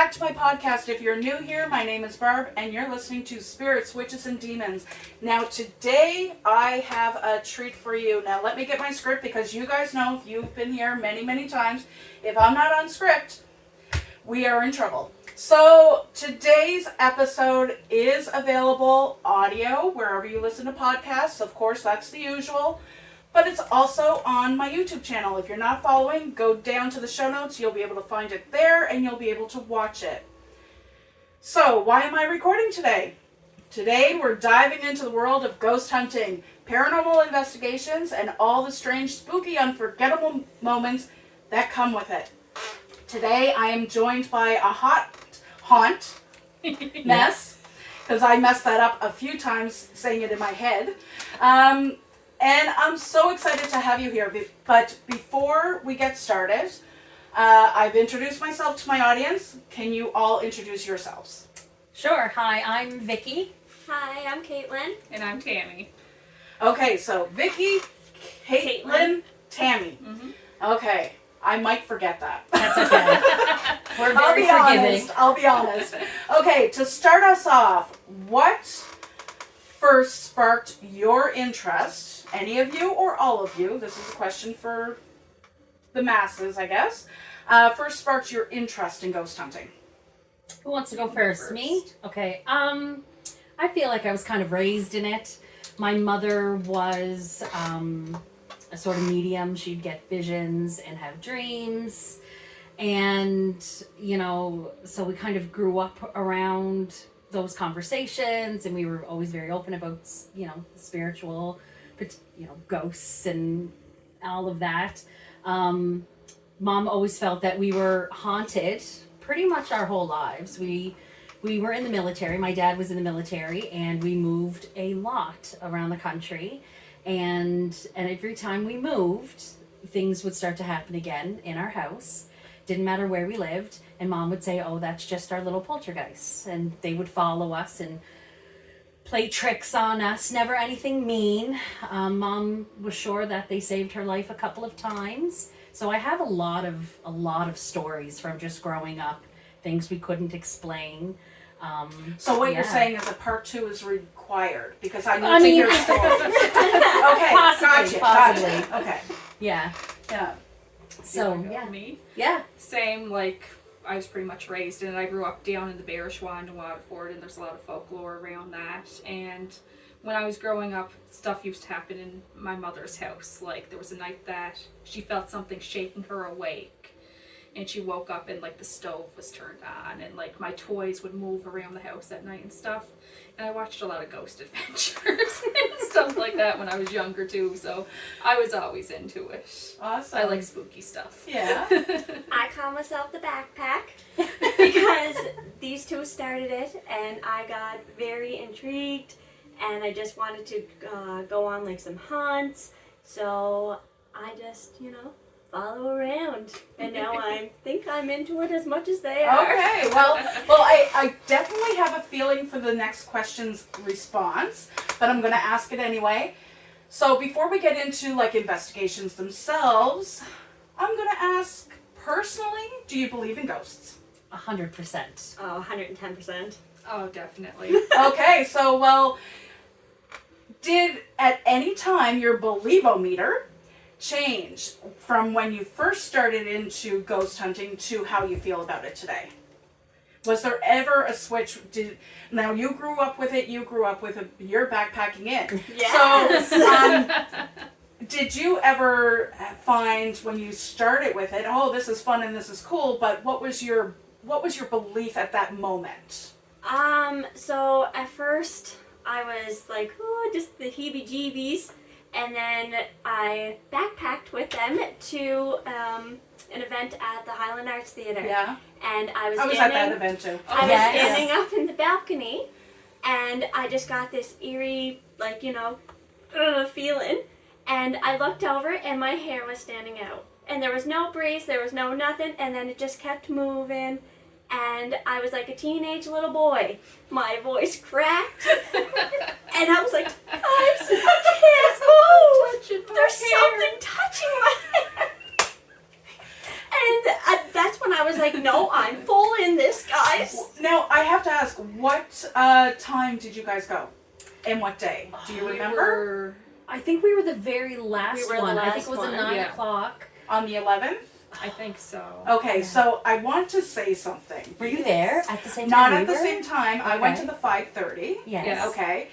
back to my podcast. If you're new here, my name is Barb, and you're listening to Spirits, Witches, and Demons. Now, today, I have a treat for you. Now, let me get my script, because you guys know, if you've been here many, many times, if I'm not on script, we are in trouble. So, today's episode is available audio, wherever you listen to podcasts. Of course, that's the usual. But it's also on my YouTube channel. If you're not following, go down to the show notes. You'll be able to find it there, and you'll be able to watch it. So, why am I recording today? Today, we're diving into the world of ghost hunting, paranormal investigations, and all the strange, spooky, unforgettable moments that come with it. Today, I am joined by a haunt mess, because I messed that up a few times saying it in my head. And I'm so excited to have you here. But before we get started, I've introduced myself to my audience. Can you all introduce yourselves? Sure. Hi, I'm Vicky. Hi, I'm Kaitlynn. And I'm Tammy. Okay, so Vicky, Kaitlynn, Tammy. Mm-hmm. Okay, I might forget that. That's okay. We're very forgiving. I'll be honest. Okay, to start us off, what first sparked your interest? Any of you or all of you? This is a question for the masses, I guess. First sparked your interest in ghost hunting. Who wants to go first? Me? Okay. I feel like I was kind of raised in it. My mother was a sort of medium. She'd get visions and have dreams. And, you know, so we kind of grew up around those conversations, and we were always very open about, you know, spiritual, you know, ghosts and all of that. Mom always felt that we were haunted pretty much our whole lives. We were in the military. My dad was in the military, and we moved a lot around the country. And every time we moved, things would start to happen again in our house. Didn't matter where we lived. And Mom would say, oh, that's just our little poltergeists. And they would follow us and play tricks on us. Never anything mean. Mom was sure that they saved her life a couple of times. So I have a lot of stories from just growing up, things we couldn't explain. So what you're saying is that part 2 is required, because I need to hear stories. Okay, possibly. Gotcha. Okay. Yeah. So, yeah. Me? Yeah. Same, like, I was pretty much raised in it. I grew up down in the Bearishwand and Waterford, and there's a lot of folklore around that. And when I was growing up, stuff used to happen in my mother's house. Like, there was a night that she felt something shaking her awake, and she woke up and, like, the stove was turned on, and, like, my toys would move around the house at night and stuff. And I watched a lot of Ghost Adventures and stuff like that when I was younger, too. So I was always into it. Awesome. I like spooky stuff. Yeah. I call myself the backpack because these two started it, and I got very intrigued, and I just wanted to go on like some hunts. So I just, you know, follow around, and now I think I'm into it as much as they are. Okay, well, I definitely have a feeling for the next question's response, but I'm going to ask it anyway. So before we get into, like, investigations themselves, I'm going to ask, personally, do you believe in ghosts? 100%. Oh, 110%. Oh, definitely. Okay, so, well, did at any time your believometer change from when you first started into ghost hunting to how you feel about it today? Was there ever a switch? Now you grew up with it, you're backpacking in. Yes. So, did you ever find when you started with it, oh, this is fun and this is cool, but what was your belief at that moment? So at first I was like, oh, just the heebie-jeebies. And then I backpacked with them to an event at the Highland Arts Theatre. Yeah. And I was at that event too. I was standing up in the balcony, and I just got this eerie, like, you know, feeling. And I looked over, and my hair was standing out. And there was no breeze, there was no nothing, and then it just kept moving. And I was like a teenage little boy. My voice cracked. And I was like, guys, I can't move. There's something touching my hair. And that's when I was like, no, I'm full in this, guys. what time did you guys go? And what day? Do you remember? I think we were the very last We were the one. I think last it was one. at 9 Yeah. o'clock. On the 11th? I think so. Okay, so I want to say something. Were you there at the same Not time? at the we were? same time. I went Okay. to the 5:30. Yes. Yeah. Okay.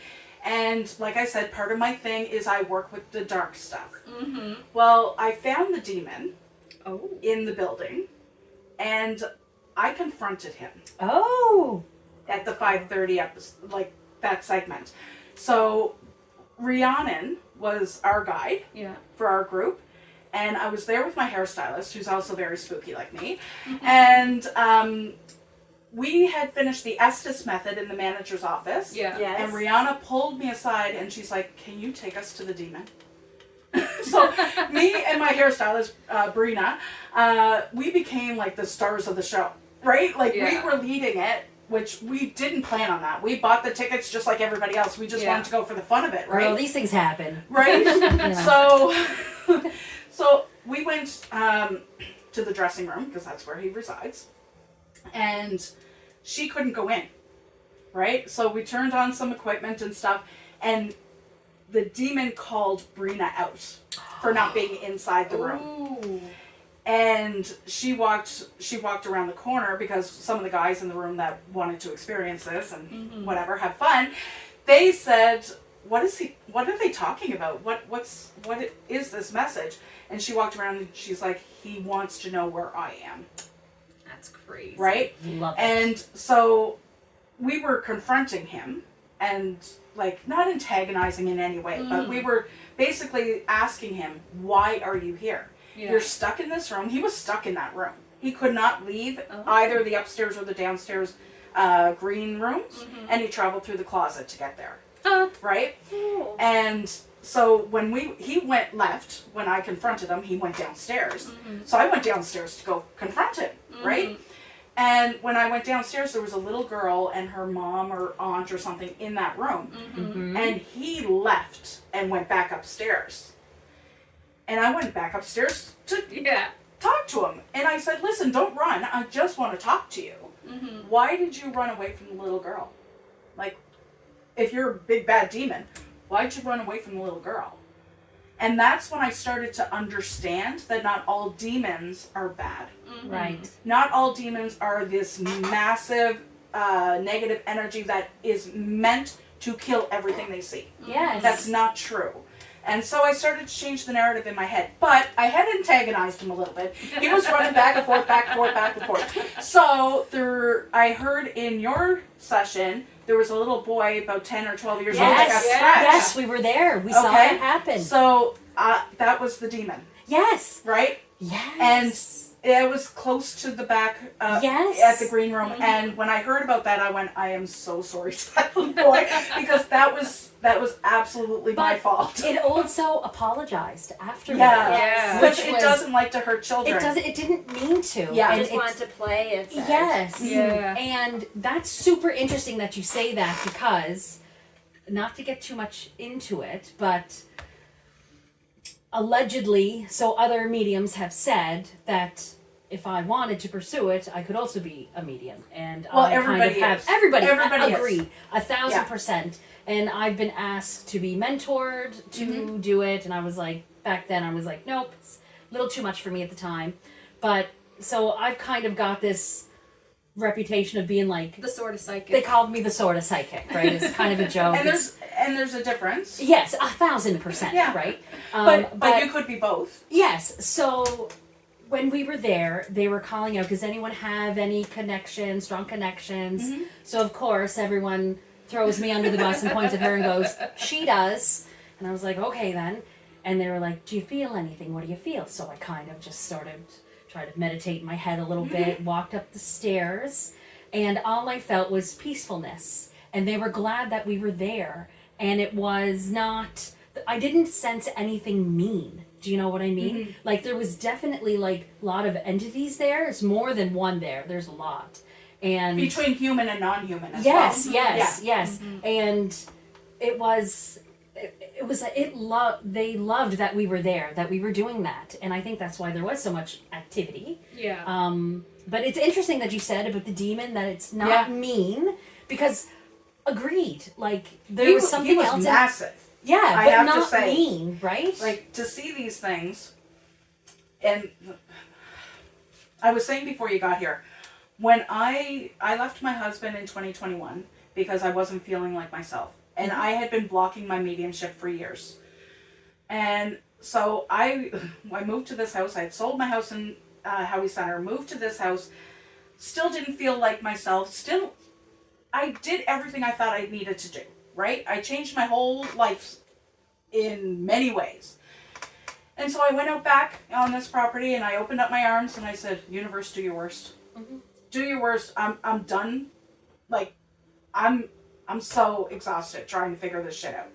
And like I said, part of my thing is I work with the dark stuff. Mm-hmm. Well, I found the demon Oh. in the building, and I confronted him Oh. at the 5:30 episode, like that segment. So Rhiannon was our guide Yeah. for our group, and I was there with my hairstylist, who's also very spooky like me, and we had finished the Estes method in the manager's office. Yeah. Yes. And Rihanna pulled me aside and she's like, "Can you take us to the demon?" So me and my hairstylist, Brina, we became like the stars of the show, right? Like we Yeah. were leading it, which we didn't plan on that. We bought the tickets just like everybody else. We just Yeah. wanted to go for the fun of it, right? Well, these things happen. Right? Yeah. So we went to the dressing room because that's where he resides, and she couldn't go in, right? So we turned on some equipment and stuff, and the demon called Brina out for not being inside the room. Ooh. And she walked around the corner because some of the guys in the room that wanted to experience this and whatever, have fun, they said, what are they talking about? What is this message? And she walked around and she's like, he wants to know where I am. That's crazy. Right? Love it. And so we were confronting him and like not antagonizing in any way, but we were basically asking him, why are you here? Yeah. You're stuck in this room. He was stuck in that room. He could not leave Oh. either the upstairs or the downstairs green rooms, and he traveled through the closet to get there. Right? Oh. And so when he went left, when I confronted him, he went downstairs. So I went downstairs to go confront him, right? And when I went downstairs, there was a little girl and her mom or aunt or something in that room. Mhm. And he left and went back upstairs. And I went back upstairs to Yeah. talk to him. And I said, listen, don't run. I just want to talk to you. Why did you run away from the little girl? Like, if you're a big bad demon, why'd you run away from the little girl? And that's when I started to understand that not all demons are bad. Right. Not all demons are this massive negative energy that is meant to kill everything they see. Yes. That's not true. And so I started to change the narrative in my head. But I had antagonized him a little bit. He was running back and forth, back and forth, back and forth. So I heard in your session, there was a little boy about 10 or 12 years old that got Yes. scratched. Yes, we were there. We saw Okay. it happen. So that was the demon, Yes. right? Yes. It was close to the back Yes. at the green room. And when I heard about that, I went, I am so sorry to that little boy, because that was absolutely my But fault. It also apologized afterwards. Yeah. Which Which it was- doesn't like to hurt children. It didn't mean to. Yeah. I And just wanted to play it. said. Yes. Yeah. And that's super interesting that you say that, because, not to get too much into it, but allegedly, so other mediums have said that if I wanted to pursue it, I could also be a medium. And Well, I everybody kind of is. have everybody Everybody is. agree 1,000%. Yeah. And I've been asked to be mentored to do it, and I was like, back then I was like, nope, it's a little too much for me at the time. But so I've kind of got this reputation of being like, The sort of psychic. they called me the sort of psychic, right? It's kind of a joke. and It's- there's a difference. yes, 1,000%, Yeah. right? But you could be both. yes, so when we were there, they were calling out, does anyone have any connections, strong connections? So of course, everyone throws me under the bus and points at her and goes, she does. And I was like, okay then. And they were like, do you feel anything? What do you feel? So I kind of just sort of tried to meditate in my head a little bit, walked up the stairs, and all I felt was peacefulness. And they were glad that we were there. And it was not, I didn't sense anything mean. Do you know what I mean? Like, there was definitely like a lot of entities there. It's more than one there. There's a lot. And Between human and non-human as yes, well. yes. And it was they loved that we were there, that we were doing that. And I think that's why there was so much activity. Yeah. But it's interesting that you said about the demon that it's not Yeah. mean, Because, agreed, like, there He was was something else. massive. Yeah, I but have to not say. mean, right? Like, to see these things, and I was saying before you got here, when I left my husband in 2021 because I wasn't feeling like myself, and I had been blocking my mediumship for years, and so I moved to this house. I had sold my house in Howie Center, moved to this house, still didn't feel like myself. Still, I did everything I thought I needed to do. Right? I changed my whole life in many ways. And so I went out back on this property and I opened up my arms and I said, universe, do your worst. Mm-hmm. Do your worst. I'm done. Like, I'm so exhausted trying to figure this shit out.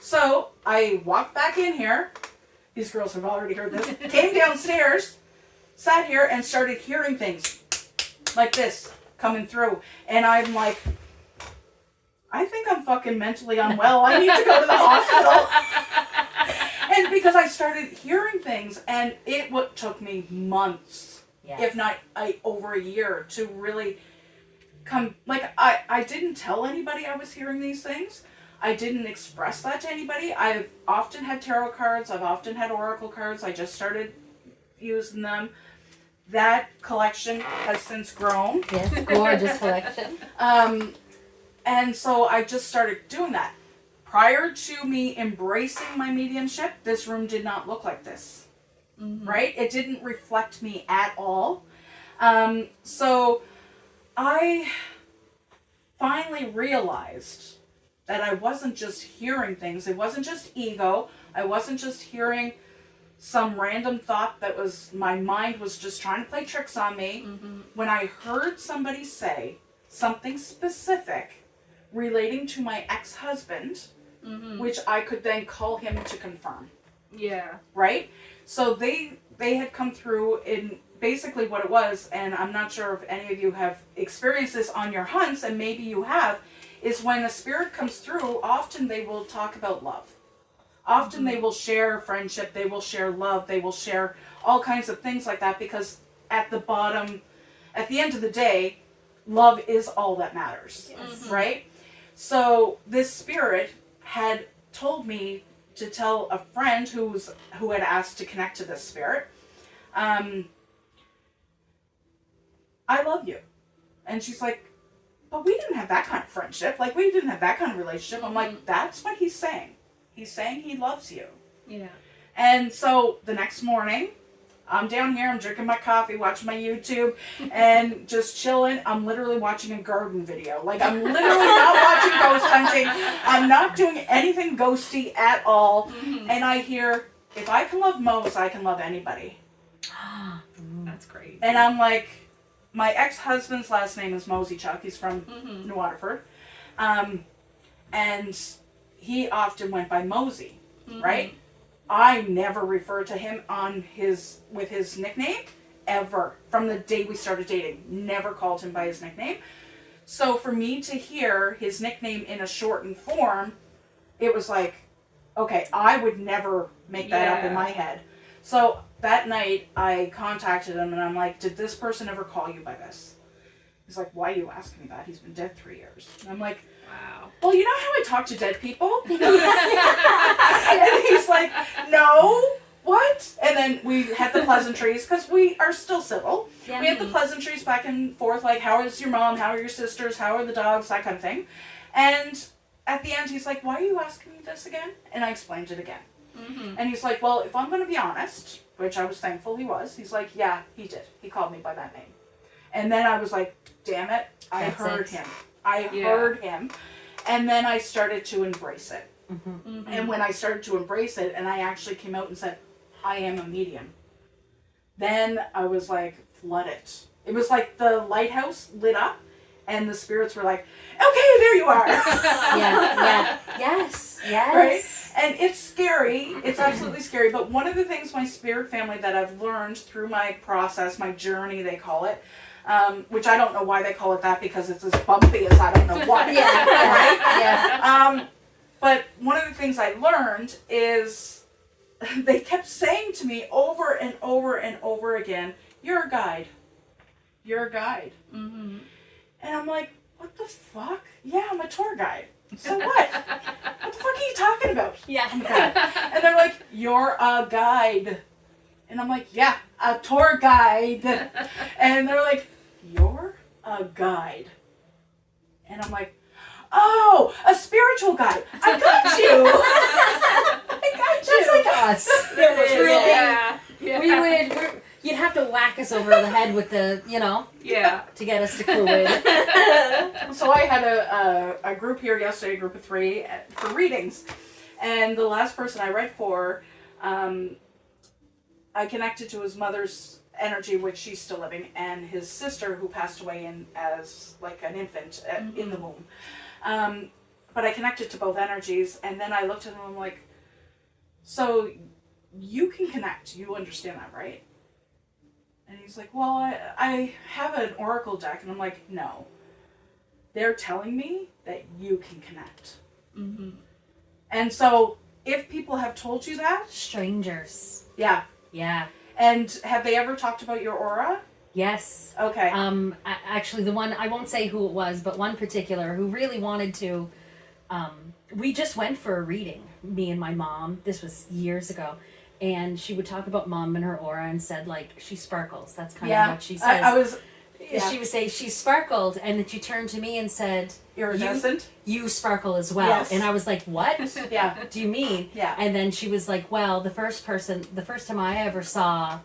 So I walked back in here. These girls have already heard this. Came downstairs, sat here and started hearing things like this coming through. And I'm like, I think I'm fucking mentally unwell. I need to go to the hospital. And because I started hearing things, and it took me months, if not over a year, to really come. Like, I didn't tell anybody I was hearing these things. I didn't express that to anybody. I've often had tarot cards. I've often had oracle cards. I just started using them. That collection has since grown. Yes, gorgeous collection. And so I just started doing that. Prior to me embracing my mediumship, this room did not look like this. Mm-hmm. Right? It didn't reflect me at all. So I finally realized that I wasn't just hearing things. It wasn't just ego. I wasn't just hearing some random thought that was, my mind was just trying to play tricks on me. Mm-hmm. When I heard somebody say something specific relating to my ex-husband, mm-hmm. which I could then call him to confirm. Yeah. Right? So they had come through in basically what it was, and I'm not sure if any of you have experienced this on your hunts, and maybe you have, is when a spirit comes through, often they will talk about love. Often mm-hmm. they will share friendship, they will share love, they will share all kinds of things like that, because at the bottom, at the end of the day, love is all that matters. Yes. Right? So this spirit had told me to tell a friend who had asked to connect to this spirit, I love you. And she's like, but we didn't have that kind of friendship. Like, we didn't have that kind of relationship. I'm like, that's what he's saying. He's saying he loves you. Yeah. And so the next morning, I'm down here, I'm drinking my coffee, watching my YouTube, and just chilling. I'm literally watching a garden video. Like, I'm literally not watching ghost hunting. I'm not doing anything ghosty at all. Mm-hmm. And I hear, if I can love Mose, I can love anybody. That's great. And I'm like, my ex-husband's last name is Mosey Chuck. He's from mm-hmm. New Waterford. And he often went by Mosey, mm-hmm. right? I never referred to him with his nickname, ever. From the day we started dating. Never called him by his nickname. So for me to hear his nickname in a shortened form, it was like, okay, I would never make that up in my head. So that night, I contacted him and I'm like, did this person ever call you by this? He's like, why are you asking me that? He's been dead 3 years. And I'm like, wow. Well, you know how I talk to dead people? And he's like, no, what? And then we had the pleasantries, because we are still civil. Yeah. We had the pleasantries back and forth, like, how is your mom? How are your sisters? How are the dogs? That kind of thing. And at the end, he's like, why are you asking me this again? And I explained it again. Mm-hmm. And he's like, well, if I'm going to be honest, which I was thankful he was, he's like, yeah, he did. He called me by that name. And then I was like, damn it, I heard him. I heard him. And then I started to embrace it. Mm-hmm. Mm-hmm. And when I started to embrace it, and I actually came out and said, I am a medium, then I was like flooded. It was like the lighthouse lit up, and the spirits were like, okay, there you are. Yes. Right? And it's scary. It's absolutely scary. But one of the things my spirit family that I've learned through my process, my journey, they call it, which I don't know why they call it that, because it's as bumpy as I don't know what. Right? But one of the things I learned is they kept saying to me over and over and over again, you're a guide. You're a guide. Mm-hmm. And I'm like, what the fuck? Yeah, I'm a tour guide. So what? What the fuck are you talking about? Yeah. Oh my God. And they're like, you're a guide. And I'm like, yeah, a tour guide. And they're like, you're a guide. And I'm like, oh, a spiritual guide. I got you. I got you. That's like us. It is, Really? Yeah. Yeah. You'd have to whack us over the head with the, Yeah. to get us to clue in. So I had a group here yesterday, a group of 3, for readings. And the last person I read for, I connected to his mother's energy, which she's still living, and his sister, who passed away as like an infant in the womb. But I connected to both energies, and then I looked at him and I'm like, so you can connect. You understand that, right? And he's like, well, I have an oracle deck. And I'm like, no. They're telling me that you can connect. Mm-hmm. And so if people have told you that, Strangers. yeah. Yeah. And have they ever talked about your aura? Yes. Okay. Actually, the one, I won't say who it was, but one particular who really wanted to, we just went for a reading, me and my mom. This was years ago. And she would talk about mom and her aura and said, like, she sparkles. That's kind of what she says. I was... Yeah. She would say she sparkled, and then she turned to me and said, Iridescent? you sparkle as well. Yes. And I was like, what Yeah. do you mean? Yeah. And then she was like, well, the first time I ever saw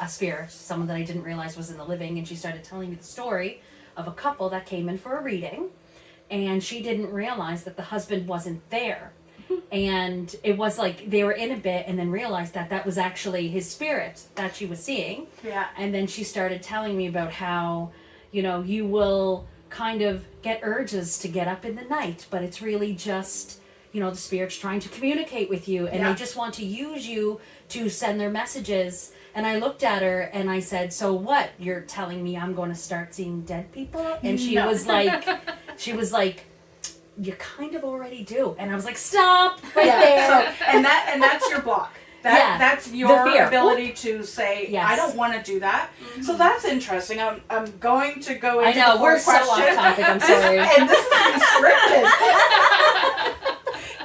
a spirit, someone that I didn't realize was in the living, and she started telling me the story of a couple that came in for a reading, and she didn't realize that the husband wasn't there. And it was like they were in a bit and then realized that that was actually his spirit that she was seeing. Yeah. And then she started telling me about how, you will kind of get urges to get up in the night, but it's really just, the spirit's trying to communicate with you, and Yeah. they just want to use you to send their messages. And I looked at her and I said, so what? You're telling me I'm going to start seeing dead people? And she No. was like, you kind of already do. And I was like, stop right there. So, and that's your block. That's your The fear. ability to say, Yes. I don't want to do that. So that's interesting. I'm going to go into I know, the we're fourth so off question. topic, I'm sorry. And this is scripted.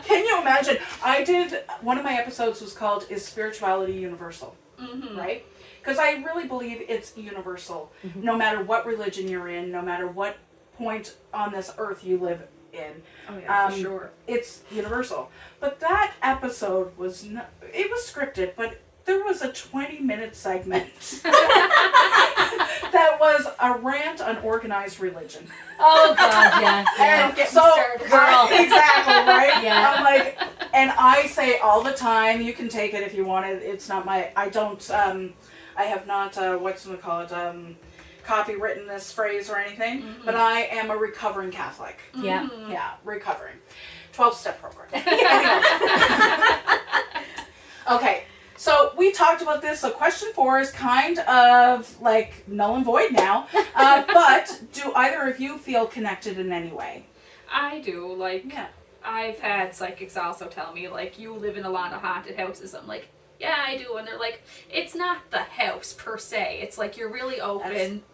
Can you imagine? I did, one of my episodes was called Is Spirituality Universal? Mm-hmm. Right? Because I really believe it's universal. Mm-hmm. No matter what religion you're in, no matter what point on this earth you live in. Oh yeah, for sure. It's universal. But that episode was it was scripted, but there was a 20-minute segment that was a rant on organized religion. Oh God, yeah. And get me so, started. Girl. exactly, right? Yeah. I'm like, and I say all the time, you can take it if you want it. It's not I have not, copywritten this phrase or anything, but I am a recovering Catholic. Yeah. Yeah, recovering. 12-step program. Anyway. Okay, so we talked about this. So question 4 is kind of like null and void now. But do either of you feel connected in any way? I do. Like, Yeah. I've had psychics also tell me, like, you live in a lot of haunted houses. I'm like, yeah, I do. And they're like, it's not the house per se. It's like you're really open.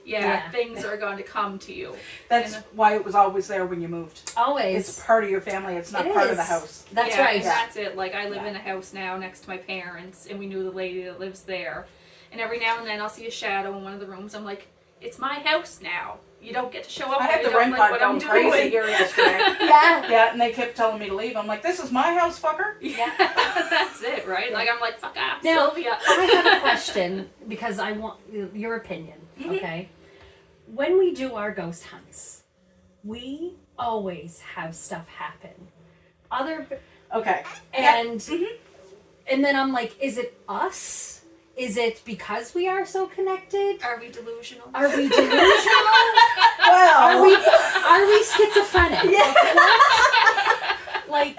Yeah, things are going to come to you. That's why it was always there when you moved. Always. It's part of your family. It's not It part of is. the house. That's Yeah, right. That's it. Like, I live in a house now next to my parents, and we knew the lady that lives there. And every now and then I'll see a shadow in one of the rooms. I'm like, it's my house now. You don't get to show up. I had you the don't REM like pod what I'm going crazy doing. here yesterday. Yeah, and they kept telling me to leave. I'm like, this is my house, fucker. Yeah, that's it, right? Like, I'm like, fuck off, Now, Sylvia. I have a question because I want your opinion, okay? When we do our ghost hunts, we always have stuff happen. Okay. And then I'm like, is it us? Is it because we are so connected? Are we delusional? Are we delusional? Well, Are we schizophrenic? Like,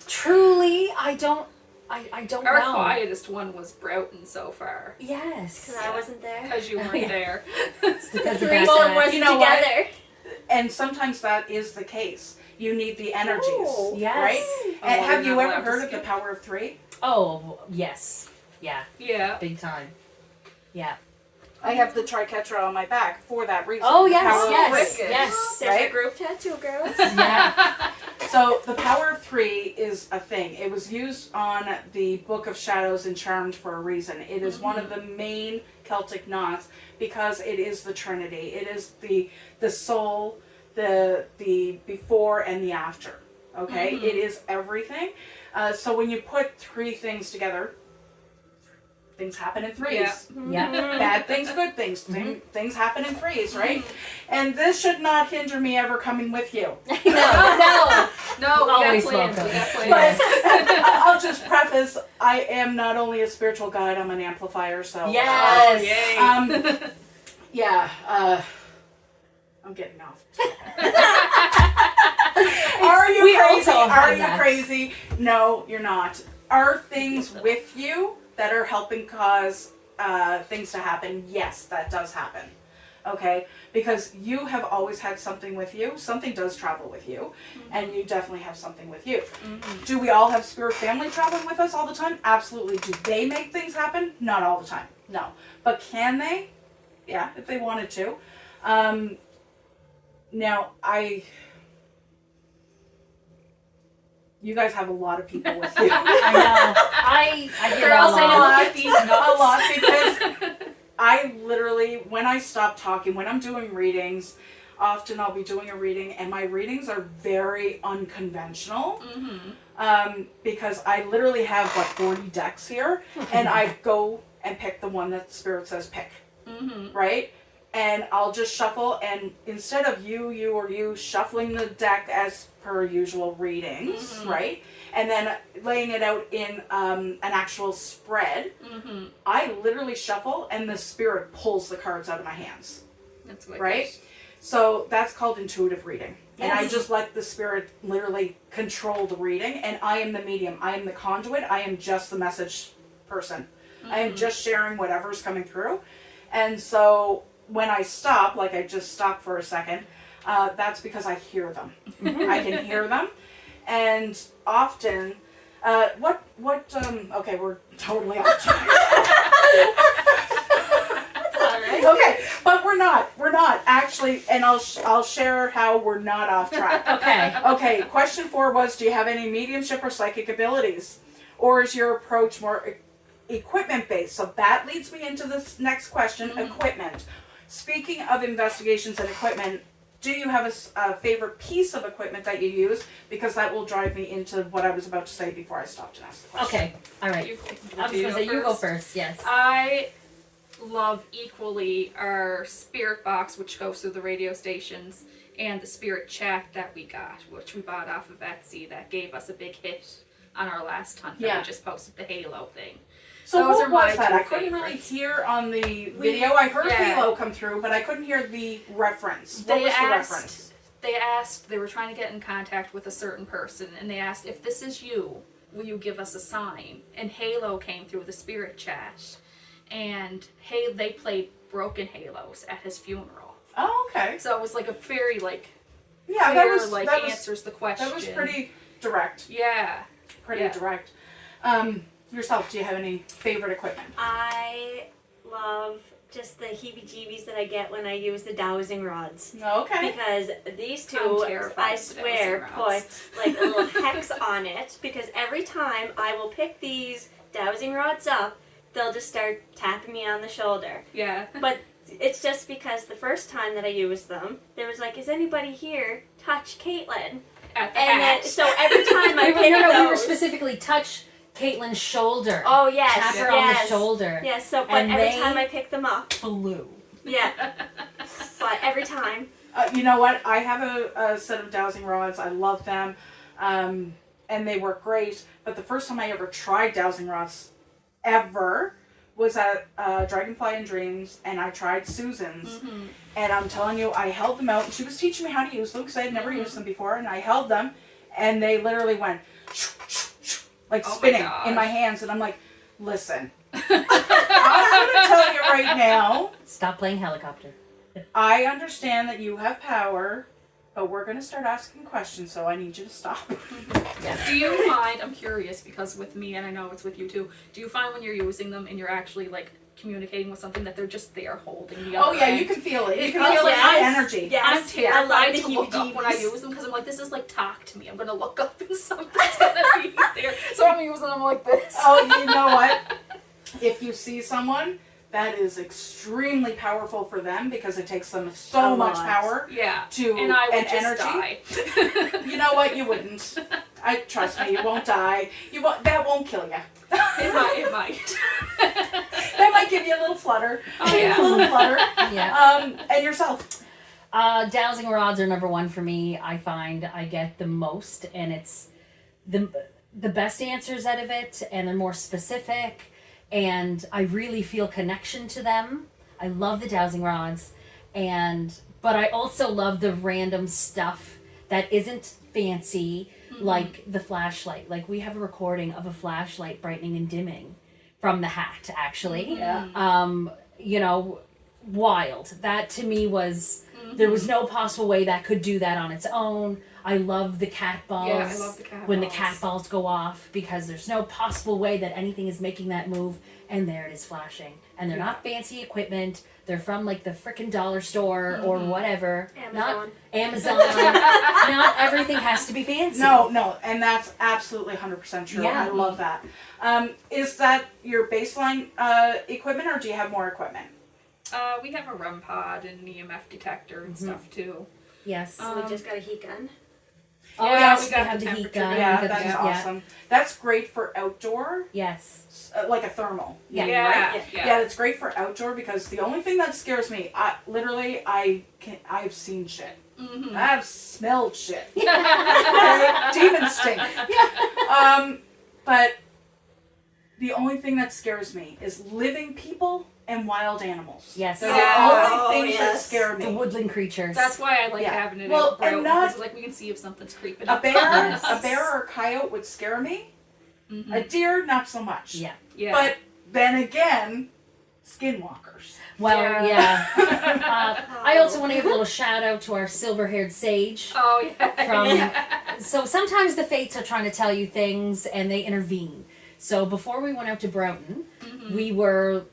truly, I don't Our know. quietest one was Broughton so far. Yes. Because I wasn't there. Because you weren't Yeah. there. Because the Three best one act. wasn't You know what? together. and sometimes that is the case. You need the energies, Oh, yes. right? Oh, And have you're you not ever allowed to heard of the skip? power of 3? Oh, yes. Yeah. Yeah. Big time. Yeah. I have the triquetra on my back for that reason. Oh The yes, power of yes, three. yes. There's Right? a group tattoo, girls. Yeah. So the power of three is a thing. It was used on the Book of Shadows and Charmed for a reason. It is one of the main Celtic knots because it is the Trinity. It is the soul, the before and the after. Okay, it is everything. So when you put three things together, things happen in threes. Yeah. Bad things, good things. Things happen in threes, right? And this should not hinder me ever coming with you. No. No, we Always got plans. welcome. We got But plans. I'll just preface, I am not only a spiritual guide, I'm an amplifier, so... Yes. Yay. Yeah, I'm getting off. Are you We crazy? also have Are you that. crazy? No, you're not. Are things with you that are helping cause things to happen? Yes, that does happen. Okay? Because you have always had something with you. Something does travel with you. And you definitely have something with you. Do we all have spirit family traveling with us all the time? Absolutely. Do they make things happen? Not all the time. No. But can they? Yeah, if they wanted to. Now, you guys have a lot of people with you. I know. I get Girls, all I know, on. get these nuts. A lot because I literally, when I stop talking, when I'm doing readings, often I'll be doing a reading and my readings are very unconventional. Because I literally have 40 decks here and I go and pick the one that Spirit says pick. Right? And I'll just shuffle, and instead of you shuffling the deck as per usual readings, right? And then laying it out in an actual spread, I literally shuffle and the Spirit pulls the cards out of my hands. That's wicked. Right? So that's called intuitive reading. And I Yes. just let the Spirit literally control the reading, and I am the medium. I am the conduit. I am just the message person. I am just sharing whatever's coming through. And so when I stop, like I just stopped for a second, that's because I hear them. I can hear them. And often, okay, we're totally off track. Okay, but we're not actually, and I'll share how we're not off track. Okay. Okay, question 4 was, do you have any mediumship or psychic abilities? Or is your approach more equipment based? So that leads me into this next question, equipment. Speaking of investigations and equipment, do you have a favorite piece of equipment that you use? Because that will drive me into what I was about to say before I stopped and asked the question. Okay. All right. I was gonna say you go first. Yes. I love equally our spirit box, which goes through the radio stations, and the spirit chat that we got, which we bought off of Etsy, that gave us a big hit on our last hunt that Yeah. we just posted, the Halo thing. So Those what are my was that? two I couldn't really favorites. hear on the video. I heard yeah. Halo come through, but I couldn't hear the reference. What was the reference? They were trying to get in contact with a certain person, and they asked, if this is you, will you give us a sign? And Halo came through the spirit chat, and they played Broken Halos at his funeral. Oh, okay. So it was like a very Yeah, clear, that was answers the question. that was pretty direct. Yeah. Pretty Yeah. direct. Yourself, do you have any favorite equipment? I love just the heebie-jeebies that I get when I use the dowsing rods. Okay. Because these I'm two, terrified I of the swear, dowsing put rods. like a little hex on it. Because every time I will pick these dowsing rods up, they'll just start tapping me on the shoulder. Yeah. But it's just because the first time that I used them, there was like, is anybody here touch Kaitlynn? At the And then, hat. so every time I pick we were those... specifically touch Caitlin's shoulder. Oh, yes, Tap her yes. on the shoulder. Yes, so, but And every they- time I pick them up, Blue. yeah. But every time. You know what? I have a set of dowsing rods. I love them. And they work great. But the first time I ever tried dowsing rods ever was at Dragonfly and Dreams, and I tried Susan's. And I'm telling you, I held them out, and she was teaching me how to use them because I had never used them before, and I held them, and they literally went like Oh my spinning gosh. in my hands, and I'm like, listen, I'm going to tell you right now, Stop playing helicopter. I understand that you have power, but we're going to start asking questions, so I need you to stop. Do you find, I'm curious because with me, and I know it's with you too, do you find when you're using them and you're actually like communicating with something that they're just there holding the Oh other yeah, end. you can feel it. You It can feels feel like the yes. energy. Yes. I'm I terrified love to the look up when I heebie-jeebies. use them because I'm like, this is like talk to me. I'm gonna look up and something's gonna be there. So I'm using them like this. Oh, you know what? If you see someone, that is extremely powerful for them because it takes them so A much lot. power Yeah. to And I would and just energy. die. You know what? You wouldn't. Trust me, you won't die. You won't. That won't kill you. It might. That might give you a little flutter. Oh, yeah. A little flutter. Yeah. And yourself. Dowsing rods are number one for me. I find I get the most, and it's the best answers out of it, and they're more specific, and I really feel connection to them. I love the dowsing rods, but I also love the random stuff that isn't fancy, like the flashlight. Like we have a recording of a flashlight brightening and dimming from the hat, actually. Yeah. You know, wild. That to me was, there was no possible way that could do that on its own. I love the cat balls. Yeah, I love the cat when balls. the cat balls go off, because there's no possible way that anything is making that move, and there it is flashing. And they're not fancy equipment. They're from like the frickin' dollar store or whatever. Not Amazon. Not everything has to be fancy. No, and that's absolutely 100% true. Yeah. I love that. Is that your baseline equipment, or do you have more equipment? We have a REM pod and an EMF detector and stuff too. Yes. We just got a heat gun. Oh yeah, yes, we got have the the heat temperature gun. Yeah, we got that's the- awesome. That's great for outdoor, Yes. like a thermal. Yeah. you mean, Yeah, right? yeah. Yeah, it's great for outdoor because the only thing that scares me, I've seen shit. Mm-hmm. I've smelled shit. Okay? Demon stink. But the only thing that scares me is living people and wild animals. Yes. They're Yeah. the only things that yes. scare The me. woodland creatures. That's why I like Yeah. having it Well, out brown, and not- because like we can see if something's creeping A up. bear, Yes. a bear or a coyote would scare me. Mhm. A deer, not so much. Yeah. Yeah. But then again, skinwalkers. Well, Yeah. yeah. I also want to give a little shout out to our silver-haired sage. Oh yeah. So sometimes the fates are trying to tell you things and they intervene. So before we went out to Broughton, we were,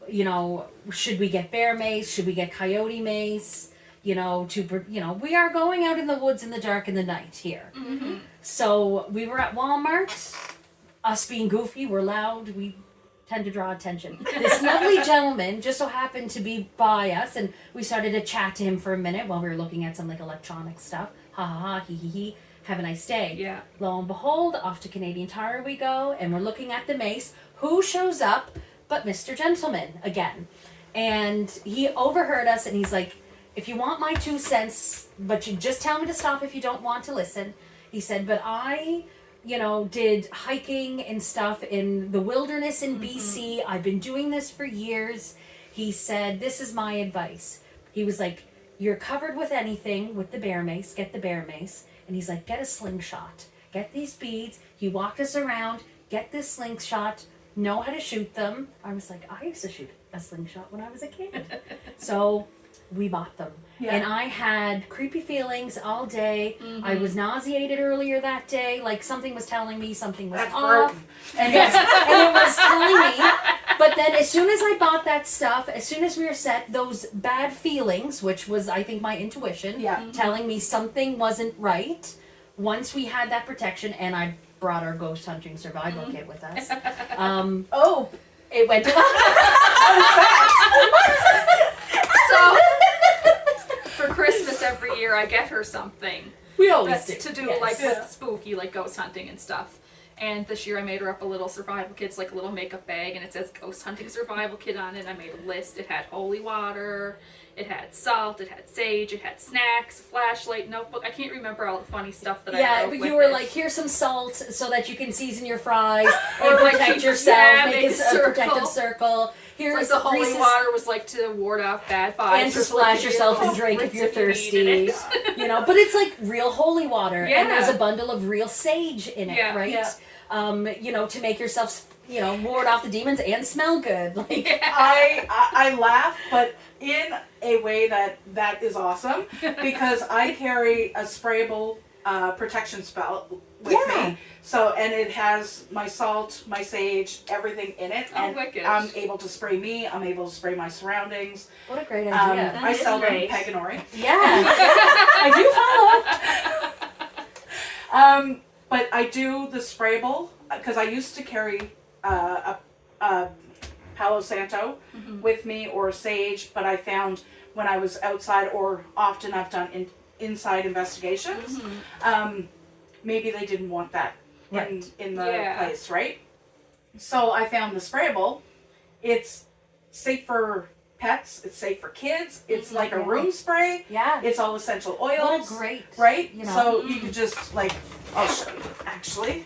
should we get bear mace? Should we get coyote mace? We are going out in the woods in the dark in the night here. Mm-hmm. So we were at Walmart. Us being goofy, we're loud, we tend to draw attention. This lovely gentleman just so happened to be by us, and we started to chat to him for a minute while we were looking at some like electronic stuff. Ha ha ha, he he he. Have a nice day. Yeah. Lo and behold, off to Canadian Tire we go, and we're looking at the mace. Who shows up but Mr. Gentleman again? And he overheard us, and he's like, if you want my 2 cents, but you just tell me to stop if you don't want to listen. He said, but I, did hiking and stuff in the wilderness in BC. I've been doing this for years. He said, this is my advice. He was like, you're covered with anything with the bear mace, get the bear mace. And he's like, get a slingshot, get these beads. He walked us around, get this slingshot, know how to shoot them. I was like, I used to shoot a slingshot when I was a kid. So we bought them. Yeah. And I had creepy feelings all day. I was nauseated earlier that day. Like something was telling me something was That's off. burden. And Yes, yes, and it was telling me. But then as soon as I bought that stuff, as soon as we were set, those bad feelings, which was I think my intuition, Yeah. telling me something wasn't right, once we had that protection, and I brought our ghost hunting survival kit with us, oh, it went So for Christmas every year, I get her something we always that's do. to do Yes. like with spooky, like ghost hunting and stuff. And this year I made her up a little survival kit. It's like a little makeup bag, and it says ghost hunting survival kit on it. I made a list. It had holy water, it had salt, it had sage, it had snacks, a flashlight, notebook. I can't remember all the funny stuff that I Yeah, wrote but with you were it. like, here's some salt so that you can season your fries Or and like protect keep- yourself, yeah, make make a a protective circle. circle. It's Here's like the holy Reese's water was like to ward off bad vibes. and to or splash something. yourself and Oh, drink if rinse you're you needed thirsty. it. But it's like real holy water, and Yeah. there's a bundle of real sage in it, Yeah. right? Yeah. To make yourself, ward off the demons and smell good. Like, I laugh, but in a way that is awesome because I carry a sprayable protection spell with Yeah. me. So, and it has my salt, my sage, everything in it. Oh, And wicked. I'm able to spray me. I'm able to spray my surroundings. What a great Um, idea. I is sell them great. Paganori. Yeah. I do follow. But I do the sprayable because I used to carry a Palo Santo with me or sage, but I found when I was outside or often I've done inside investigations, maybe they didn't want that Right. in the Yeah. place, right? So I found the sprayable. It's safe for pets. It's safe for kids. It's like a room spray. Yeah. It's all essential What oils. a great. Right? You know. So you could just like, I'll show you actually.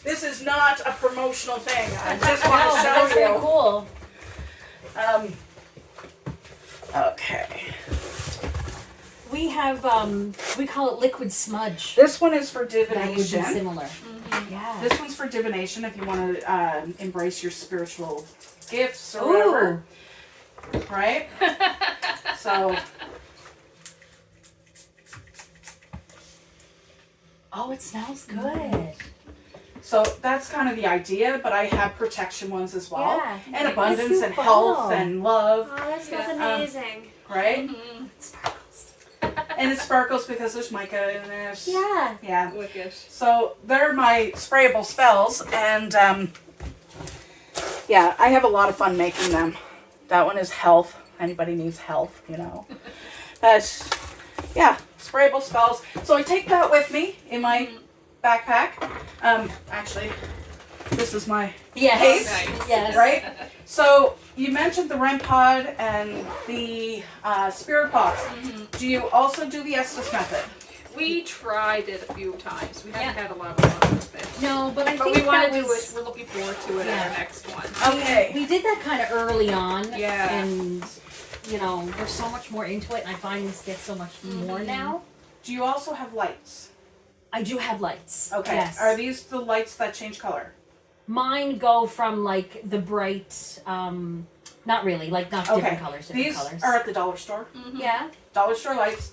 This is not a promotional thing. I just want No, to but that's show very you. cool. Okay. We have we call it liquid smudge. This one is for That would be divination. similar. Yeah. This one's for divination if you want to embrace your spiritual gifts or Ooh. whatever. Right? So, Oh, it smells good. so that's kind of the idea, but I have protection ones as well. Yeah. And abundance That's and super. health and love, Oh, that smells Yeah. amazing. right? It sparkles. And it sparkles because there's mica in it. Yeah. Yeah. Wicked. So they're my sprayable spells, and yeah, I have a lot of fun making them. That one is health. Anybody needs health, you know. But yeah, sprayable spells. So I take that with me in my backpack. Actually, this is my Yes. Nice. Yes. right. So you mentioned the REM pod and the spirit box. Do you also do the Estes method? We tried it a few times. We haven't Yeah. had a lot of luck with it. No, but I But think we want that to do was, it. We're looking forward to it Yeah. at our next one. Okay. We did that kind of early on. Yeah. And, you know, we're so much more into it, and I find this gets so much more now. Do you also have lights? I do have lights. Okay. Yes. Are these the lights that change color? Mine go from, like, the bright, not really, like, not Okay. different colors, different These colors. are at the dollar store. Yeah. Dollar store lights.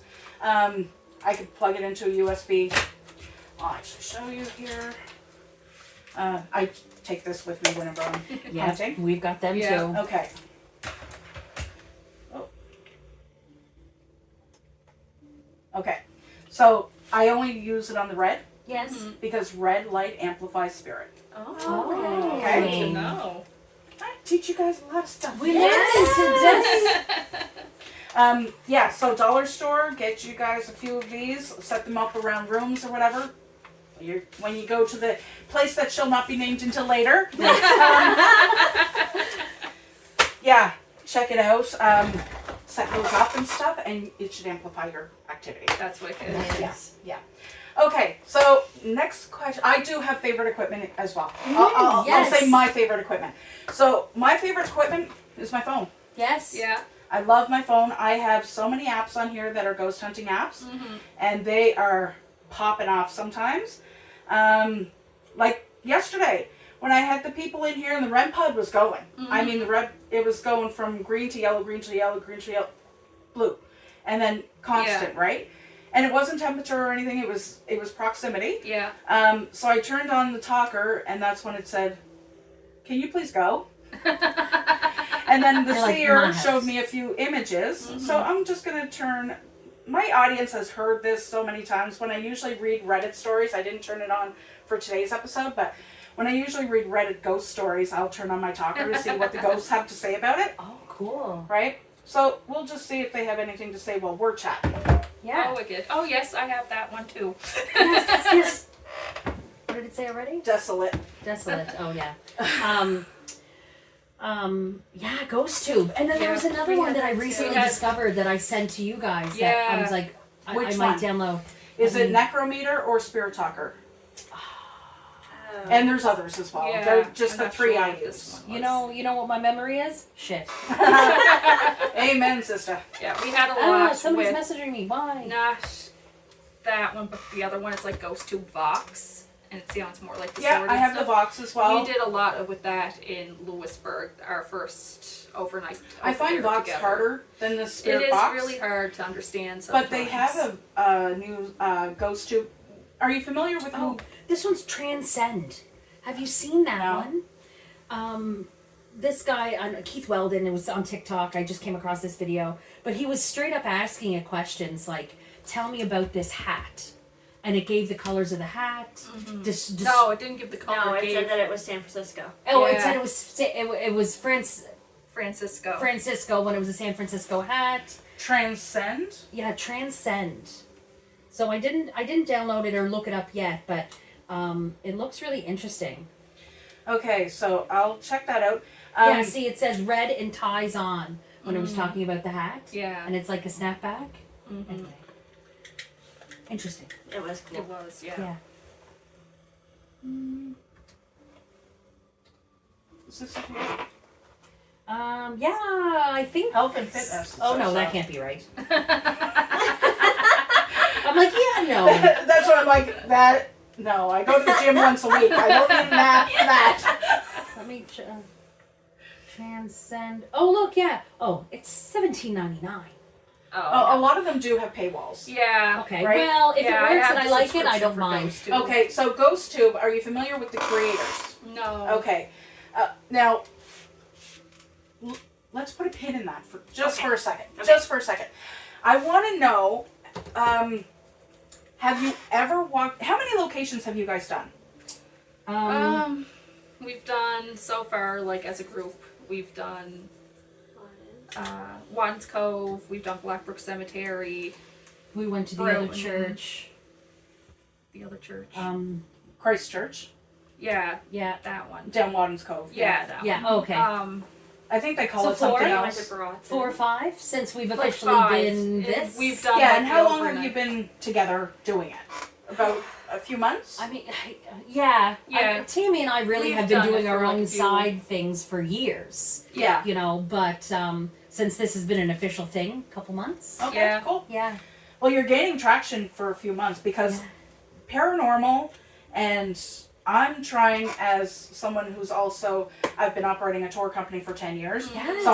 I could plug it into a USB. I'll actually show you here. I take this with me whenever I'm Yeah. hunting. We've got them Yeah. too. Okay. Oh. Okay. So I only use it on the red Yes. because red light amplifies spirit. Oh. Okay. Good to know. I teach you guys a lot of stuff. We learned today. Yeah, so dollar store, get you guys a few of these, set them up around rooms or whatever. When you go to the place that shall not be named until later. Yeah, check it out. Set those up and stuff, and it should amplify your activity. That's wicked. Yes, yeah. Okay, so next question. I do have favorite equipment as well. I'll yes. say my favorite equipment. So my favorite equipment is my phone. Yes. Yeah. I love my phone. I have so many apps on here that are ghost hunting apps, and they are popping off sometimes. Like yesterday, when I had the people in here and the REM pod was going. I mean, it was going from green to yellow, green to yellow, green to yellow, blue, and then constant, right? And it wasn't temperature or anything. It was proximity. Yeah. So I turned on the talker, and that's when it said, "Can you please go?" And then the I like seer my showed house. me a few images. So I'm just going to turn. My audience has heard this so many times. When I usually read Reddit stories, I didn't turn it on for today's episode, but when I usually read Reddit ghost stories, I'll turn on my talker to see what the ghosts have to say about it, Oh, cool. right? So we'll just see if they have anything to say while we're chatting. Yeah. Oh, wicked. Oh, yes, I have that one too. Yes. What did it say already? Desolate. Desolate. Oh yeah. Yeah, Ghost Tube. And then there was Yeah, another we one had that I that too. recently We had- discovered that I sent to you guys. That I Yeah. was like, I Which might one? download. Is I it mean- Necrometer or Spirit Talker? And there's others as well. Yeah, They're just I'm the not three sure I what this use. one You was. know what my memory is? Shit. Amen, sister. Yeah, we had a Ah, lot somebody's with messaging me. Why? not that one, but the other one. It's like Ghost Tube Vox, and it sounds more like the Yeah, sword I and have the stuff. box as well. We did a lot with that in Lewisburg, our first overnight. I over find there Vox together. harder than the Spirit It is box. really hard to understand But sometimes. they have a new Ghost Tube Are you familiar with Oh, this one's Transcend. Have you seen that No. one? This guy, Keith Weldon, it was on TikTok. I just came across this video. But he was straight up asking it questions like, tell me about this hat. And it gave the colors of the hat. No, it didn't give the color. No, it gave said that it was San Francisco. Oh, it Yeah. said it was Francisco. Francisco when it was a San Francisco hat. Transcend? Yeah, Transcend. So I didn't download it or look it up yet, but it looks really interesting. Okay, so I'll check that out. Yeah, see, it says red and ties on when it was talking about the hat. Yeah. And it's like a snapback. Anyway. Interesting. It was cool. It was, yeah. Yeah. Is this Yeah, I think. health and fitness? Oh no, that can't be right. I'm like, yeah, no. That's what I'm like. That no, I go to the gym once a week. I don't need that. Let me Transcend. Oh look, yeah. Oh, it's $17.99. Oh, a lot of them do have paywalls. Yeah. Okay. Right? Well, if Yeah, it works have and I the like it, I subscription don't for mind. those two. Okay, so GhostTube. Are you familiar with the creators? No. Okay. Now, let's put a pin in that for for a second. Okay. Just for a second. I want to know. Have you ever walked? How many locations have you guys done? We've done so far, like as a group, we've done Watkins Cove, we've done Blackbrook Cemetery, We went to the other Broken. church. the other church. Christchurch, Yeah, Yeah. that one. down Watkins Cove. Yeah, that Yeah. one. Okay. I think they call So it something four? I went to else. Broad. 4 or 5 since we've Like officially 5. been And this. We've done. Yeah, like, and the how long have overnight. you been together doing it? About a few months? I mean, yeah. Yeah. Tammy and I really We've have been done it doing for our like own a few- side things for years. Yeah. You know, but since this has been an official thing, a couple months. Okay, Yeah. cool. Yeah. Well, you're gaining traction for a few months because paranormal, and I'm trying as someone who's also, I've been operating a tour company for 10 years. Yes. So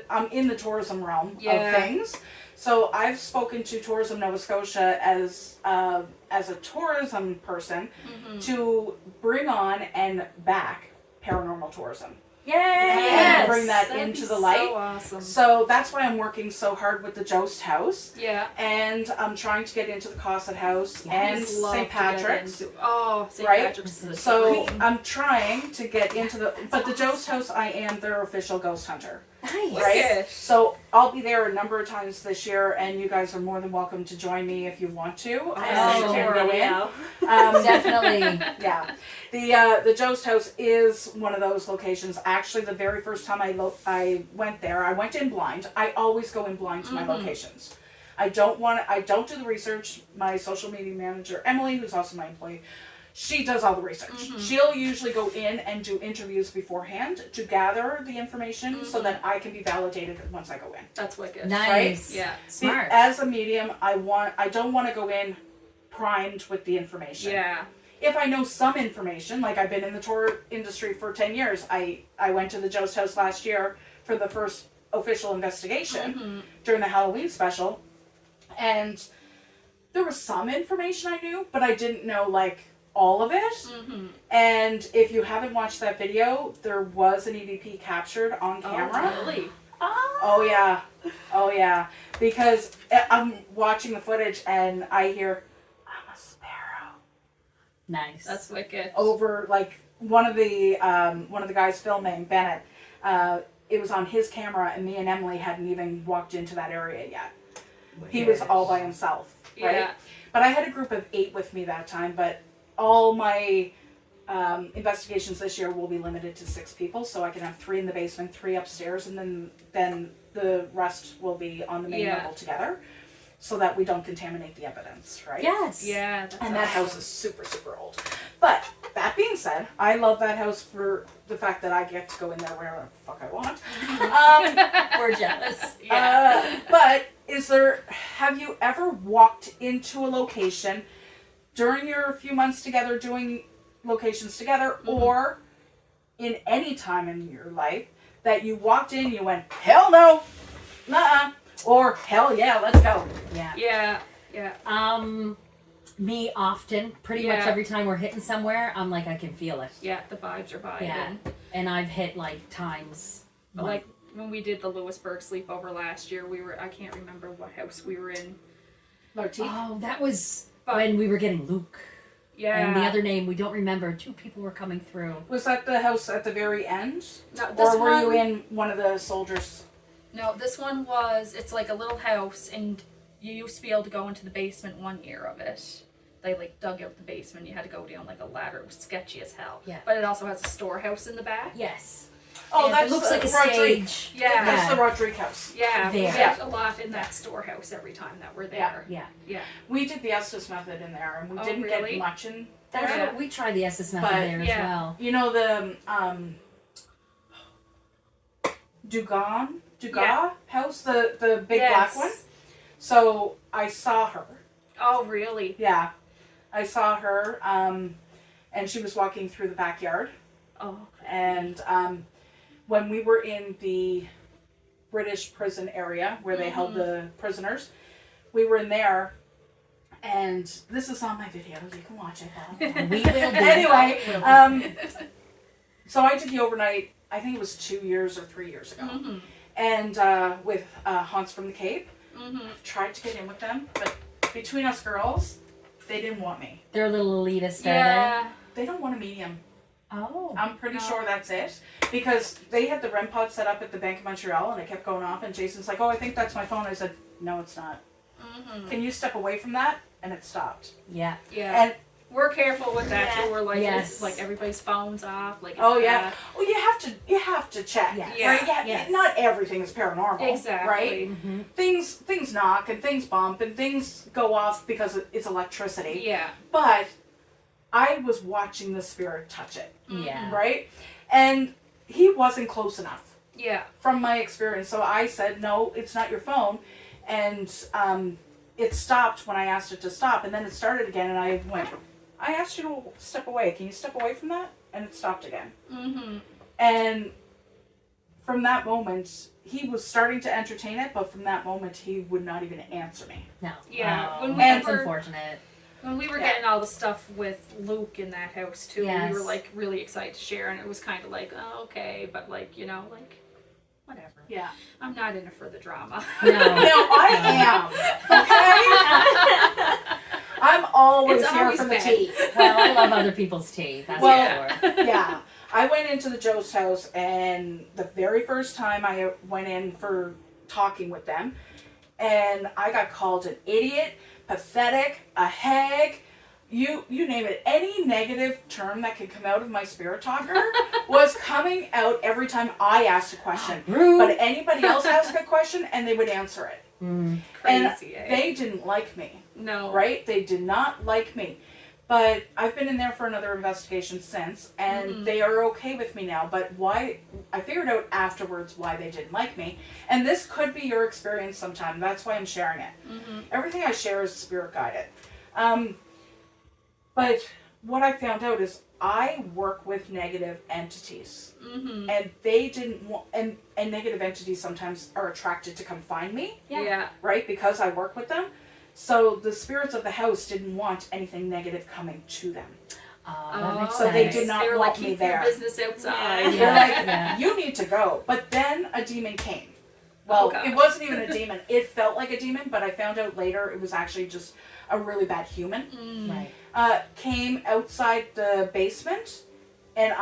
I'm in the tourism realm Yeah. of things. So I've spoken to Tourism Nova Scotia as a tourism person to bring on and back paranormal tourism. Yes. And bring that That'd into be the light. So awesome. So that's why I'm working so hard with the Jost House. Yeah. And I'm trying to get into the Cosset House and I'd love St. to get Patrick's. into- Oh, St. Right? Patrick's is So great. I'm trying to get into but the Jost House, I am their official ghost hunter. Nice. Right? Yes. So I'll be there a number of times this year, and you guys are more than welcome to join me if you want to. Oh, You can go in. video. Definitely. Yeah, the Jost House is one of those locations. Actually, the very first time I went there, I went in blind. I always go in blind to my locations. I don't do the research. My social media manager, Emily, who's also my employee, she does all the research. She'll usually go in and do interviews beforehand to gather the information so that I can be validated once I go in. That's wicked. Nice. Yeah. Smart. As a medium, I don't want to go in primed with the information. Yeah. If I know some information, like I've been in the tour industry for 10 years, I went to the Jost House last year for the first official investigation during the Halloween special, and there was some information I knew, but I didn't know like all of it. And if you haven't watched that video, there was an EVP captured on camera. Oh, really? Oh yeah, because I'm watching the footage and I hear, "I'm a sparrow," Nice. That's wicked. over like one of the guys filming, Bennett. It was on his camera, and me and Emily hadn't even walked into that area yet. He was all by himself, right? Yeah. But I had a group of 8 with me that time. But all my investigations this year will be limited to 6 people, so I can have 3 in the basement, 3 upstairs, and then the rest will be on the main Yeah. level together, so that we don't contaminate the evidence, right? Yes. Yeah. That's And that awesome. house is super, super old. But that being said, I love that house for the fact that I get to go in there wherever the fuck I want. We're jealous. But have you ever walked into a location during your few months together doing locations together, or in any time in your life that you walked in, you went, hell no, nuh-uh, or hell yeah, let's go? Yeah. Yeah. Yeah. me often. Pretty much Yeah. every time we're hitting somewhere, I'm like, I can feel it. Yeah, the vibes are vibing. Yeah. And I've hit like times. Like when we did the Lewisburg sleepover last year, I can't remember what house we were in. Lartigue? Oh, that was But- when we were getting Luke. Yeah. And the other name we don't remember. 2 people were coming through. Was that the house at the very end? No, this Or were one, you in one of the soldiers? No, this one it's like a little house, and you used to be able to go into the basement one year of it. They like dug out the basement. You had to go down like a ladder. It was sketchy as hell. Yeah. But it also has a storehouse in the back. Yes. Oh, And that's it looks like a Rodrigue. stage. Yeah. That's the Rodrigue house. Yeah, we There. get a lot in that storehouse every time that we're there. Yeah. Yeah. We did the Estes method in there, and we Oh, didn't really? get much in That's there. what we try the SS method But, there as yeah. well. You know the Dugas Yeah. house, the big Yes. black one. So I saw her. Oh, really? Yeah, I saw her, and she was walking through the backyard. Oh. And when we were in the British prison area where they held the prisoners, we were in there. And this is on my video. You can watch it. We will do. Anyway, so I did the overnight. I think it was 2 years or 3 years ago, Mm-hmm. and with Haunts from the Cape. Mm-hmm. Tried to get in with them, but between us girls, they didn't want me. They're a little elitist, Yeah. They don't want a medium. are they? Oh. I'm pretty No. sure that's it, because they had the REM pod set up at the Bank of Montreal, and it kept going off. And Jason's like, "Oh, I think that's my phone." I said, "No, it's not. Mm-hmm. Can you step away from that?" And it stopped. Yeah. Yeah. And We're careful with that Yeah. too. We're like, Yes. it's like everybody's phones off. Like, oh it's yeah, not- well you have to check. Yes. Yeah. Right? Yeah. Yes. Not everything is paranormal. Exactly. Right? Mm-hmm. Things knock and things bump and things go off because it's electricity. Yeah. But I was watching the spirit touch it. Yeah. Right? And he wasn't close enough Yeah. from my experience. So I said, "No, it's not your phone." And it stopped when I asked it to stop, and then it started again, and I went, "I asked you to step away. Can you step away from that?" And it stopped again. Mm-hmm. And from that moment, he was starting to entertain it, but from that moment, he would not even answer me. No. Yeah, Oh, when we that's were- unfortunate. When we were Yeah. getting all the stuff with Luke in that house too, Yes. we were like really excited to share, and it was kind of like, oh, okay, but like, you know, like, whatever. Yeah. I'm not in it for the drama. No. No, I am. Okay? I'm always It's here always for the bad. tea. Well, I love other people's tea. That's Well, for sure. Yeah. I went into the Joe's house, and the very first time I went in for talking with them, and I got called an idiot, pathetic, a hag, you name it. Any negative term that could come out of my spirit talker was coming out every time I asked a question. Rude. But anybody else asked a question, and they would answer it. Mm. Crazy, And eh? they didn't like me. No. Right? They did not like me. But I've been in there for another investigation since, and they are okay with me now. But why? I figured out afterwards why they didn't like me. And this could be your experience sometime. That's why I'm sharing it. Mm-hmm. Everything I share is spirit guided. But what I found out is I work with negative entities. Mm-hmm. And they didn't want, and negative entities sometimes are attracted to come find me, Yeah. right? Because I work with them. So the spirits of the house didn't want anything negative coming to them. That makes So sense. they did not They were want like, me keep there. your business outside. Yeah. They're like, Yeah. you need to go. But then a demon came. Well, Oh, God. it wasn't even a demon. It felt like a demon, but I found out later it was actually just a really bad human. Right. Came outside the basement, and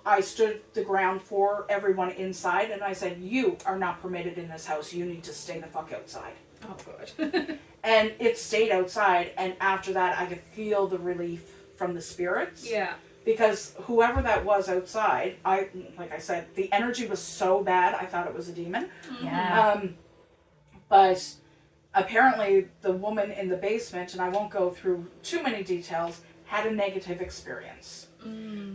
I stood the ground for everyone inside, and I said, "You are not permitted in this house. You need to stay the fuck outside." Oh, good. And it stayed outside, and after that, I could feel the relief from the spirits. Yeah. Because whoever that was outside, like I said, the energy was so bad, I thought it was a demon. Yeah. But apparently the woman in the basement, and I won't go through too many details, had a negative experience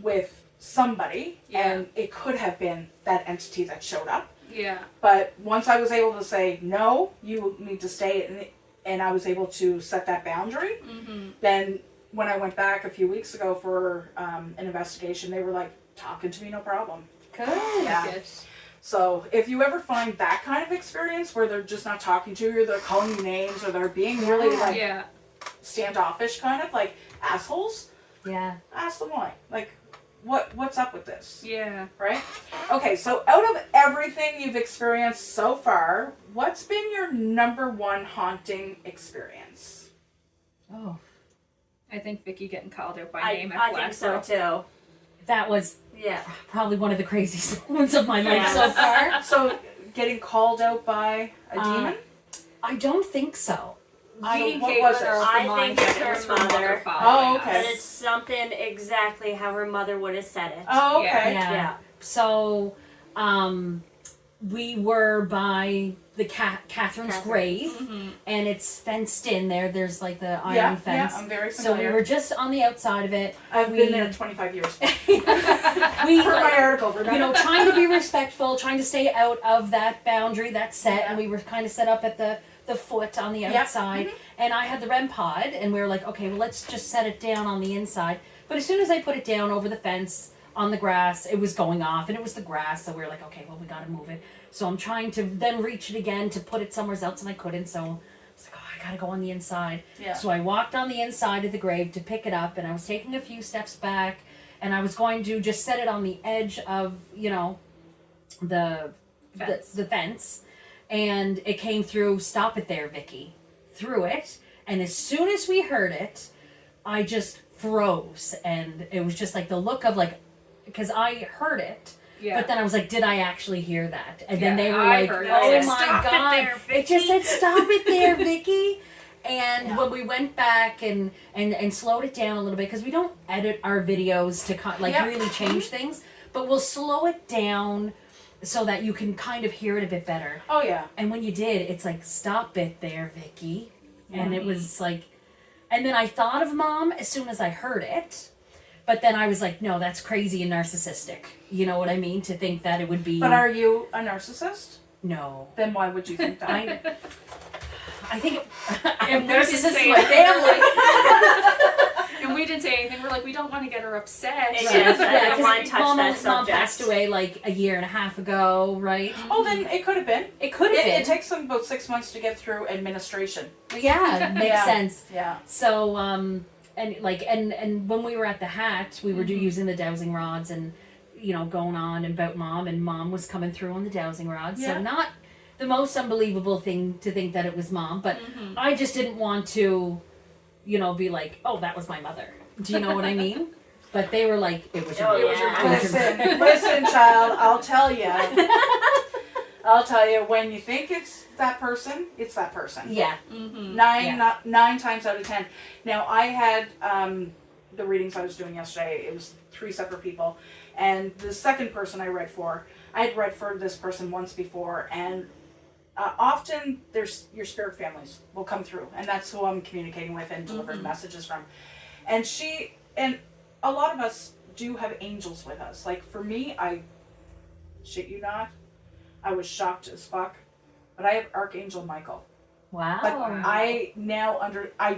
with somebody, Yeah. and it could have been that entity that showed up. Yeah. But once I was able to say, no, you need to stay, and I was able to set that boundary, Mm-hmm. then when I went back a few weeks ago for an investigation, they were like, talking to me, no problem. Good. Yeah. Good. So if you ever find that kind of experience where they're just not talking to you, they're calling you names, or they're being really like Yeah. standoffish, kind of like assholes. Yeah. Ask them why. Like, what's up with this? Yeah. Right? Okay, so out of everything you've experienced so far, what's been your number one haunting experience? Oh, I think Vicky getting called out by I name at think so Blackbrook. too. that was Yeah. probably one of the craziest moments of my life Yeah. so far. So, getting called out by a demon? I don't think so. Me and what was Kaitlynn it? are of I the mind think it's that it was her her mother mother. following Oh, okay. But us. it's something exactly how her mother would have said it. Oh, okay. Yeah. Yeah. So, we were by the Catherine's Catherine. grave, Mhm. and it's fenced in there. There's like the iron Yeah, fence. I'm very So we familiar. were just on the outside of it. I've we- been there 25 years. we For my article, remember? you know, trying to be respectful, trying to stay out of that boundary, that set, Yeah. and we were kind of set up at the foot on the Yep. outside. And I had the REM pod, and we were like, okay, well, let's just set it down on the inside. But as soon as I put it down over the fence on the grass, it was going off, and it was the grass, so we were like, okay, well, we gotta move it. So I'm trying to then reach it again to put it somewhere else, and I couldn't, so I was like, oh, I gotta go on the inside. Yeah. So I walked on the inside of the grave to pick it up, and I was taking a few steps back, and I was going to just set it on the edge of, you know, the Fence. the fence, and it came through, stop it there, Vicky, through it, and as soon as we heard it, I just froze, and it was just like the look of like, because I heard it, Yeah. but then I was like, did I actually hear that? And then Yeah, they were I like, heard it. oh It my said, "Stop it god, there, it just said stop it there, Vicky. And Yeah. when we went back and slowed it down a little bit, because we don't edit our videos to Yeah. really change things, but we'll slow it down so that you can kind of hear it a bit better. Oh, yeah. And when you did, it's like, stop it there, Vicky. And it was like, and then I thought of Mom as soon as I heard it, but then I was like, no, that's crazy and narcissistic. You know what I mean? To think that it would be. But are you a narcissist? No. Then why would you think that? I think I'm And we didn't narcissist say in my family. And we didn't say anything. We're like, we don't want to get her upset. Yes, I don't want to touch Mom, that Mom subject. passed away like a year and a half ago, right? Oh, then it could have been. It could have been. It takes them about 6 months to get through administration. Yeah, makes Yeah. sense. Yeah. So, and like, and when we were at the hat, we were using the dowsing rods and, you know, going on about Mom, and Mom was coming through on the dowsing rods. Yeah. So not the most unbelievable thing to think that it was Mom, but I just didn't want to, you know, be like, oh, that was my mother. Do you know what I mean? But they were like, it was your Oh, mother. yeah. It was your mother. Listen, child, I'll tell you. I'll tell you, when you think it's that person, it's that person. Yeah. Mm-hmm. Nine times out of 10. Now, I had the readings I was doing yesterday. It was 3 separate people, and the second person I read for, I had read for this person once before, and often there's your spirit families will come through, and that's who I'm communicating with and delivering messages from. And a lot of us do have angels with us. Like for me, I shit you not, I was shocked as fuck, but I have Archangel Michael. Wow. But I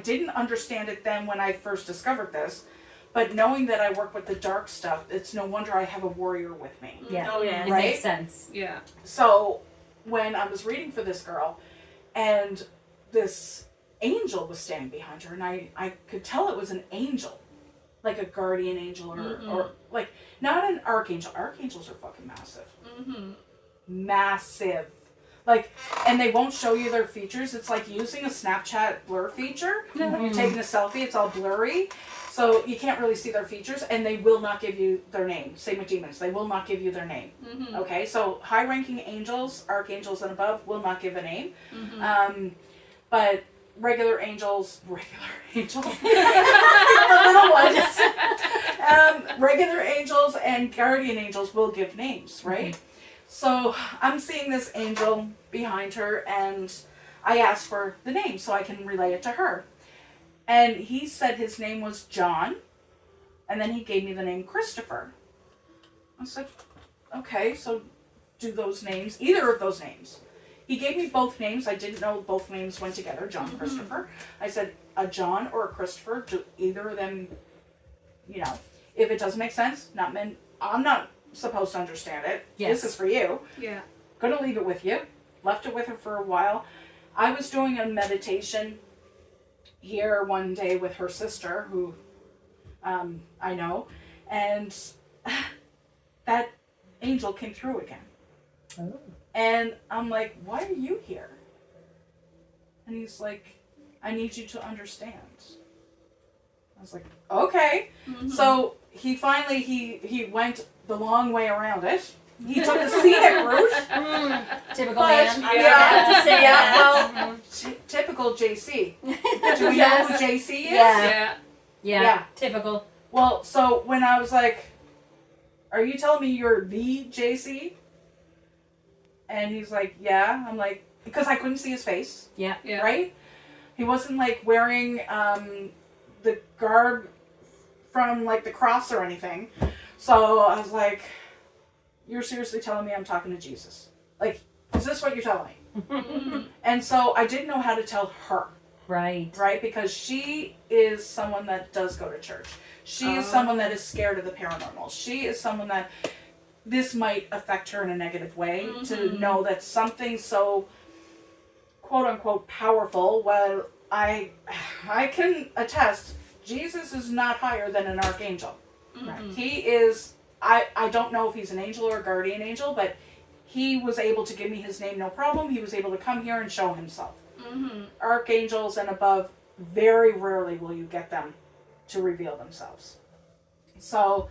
didn't understand it then when I first discovered this, but knowing that I work with the dark stuff, it's no wonder I have a warrior with me. Yeah. Oh, yeah. It Right? makes sense. Yeah. So when I was reading for this girl, and this angel was standing behind her, and I could tell it was an angel, like a guardian angel, or like not an archangel. Archangels are fucking massive. Mm-hmm. Massive. Like, and they won't show you their features. It's like using a Snapchat blur feature. When you're taking a selfie, it's all blurry. So you can't really see their features, and they will not give you their name. Same with demons. They will not give you their name. Mm-hmm. Okay, so high-ranking angels, archangels and above, will not give a name. Mm-hmm. But regular angels, the little ones, regular angels and guardian angels will give names, right? So I'm seeing this angel behind her, and I asked for the name so I can relay it to her. And he said his name was John, and then he gave me the name Christopher. I said, okay, so do those names, either of those names. He gave me both names. I didn't know both names went together, John Christopher. I said, a John or a Christopher, do either of them, you know, if it doesn't make sense, I'm not supposed to understand it. Yes. This is for you. Yeah. Gonna leave it with you. Left it with her for a while. I was doing a meditation here one day with her sister, who I know, and that angel came through again. Oh. And I'm like, why are you here? And he's like, I need you to understand. I was like, okay. Mhm. So he finally, he went the long way around it. He took the scenic route. Typical But- man. I Yeah. was about to say Yeah, that. well, typical JC. Do we know Yes. who JC is? Yeah. Yeah. Yeah. Yeah. Typical. Well, so when I was like, are you telling me you're the JC? And he's like, yeah. I'm like, because I couldn't see his face, Yeah. Yeah. right? He wasn't like wearing the garb from like the cross or anything. So I was like, you're seriously telling me I'm talking to Jesus? Like, is this what you're telling me? Mhm. And so I didn't know how to tell her, Right. right? Because she is someone that does go to church. She is Oh. someone that is scared of the paranormal. She is someone that this might affect her in a negative way, to Mhm. know that something so quote unquote powerful, well, I can attest, Jesus is not higher than an archangel. Mhm. He is, I don't know if he's an angel or a guardian angel, but he was able to give me his name no problem. He was able to come here and show himself. Mhm. Archangels and above, very rarely will you get them to reveal themselves. So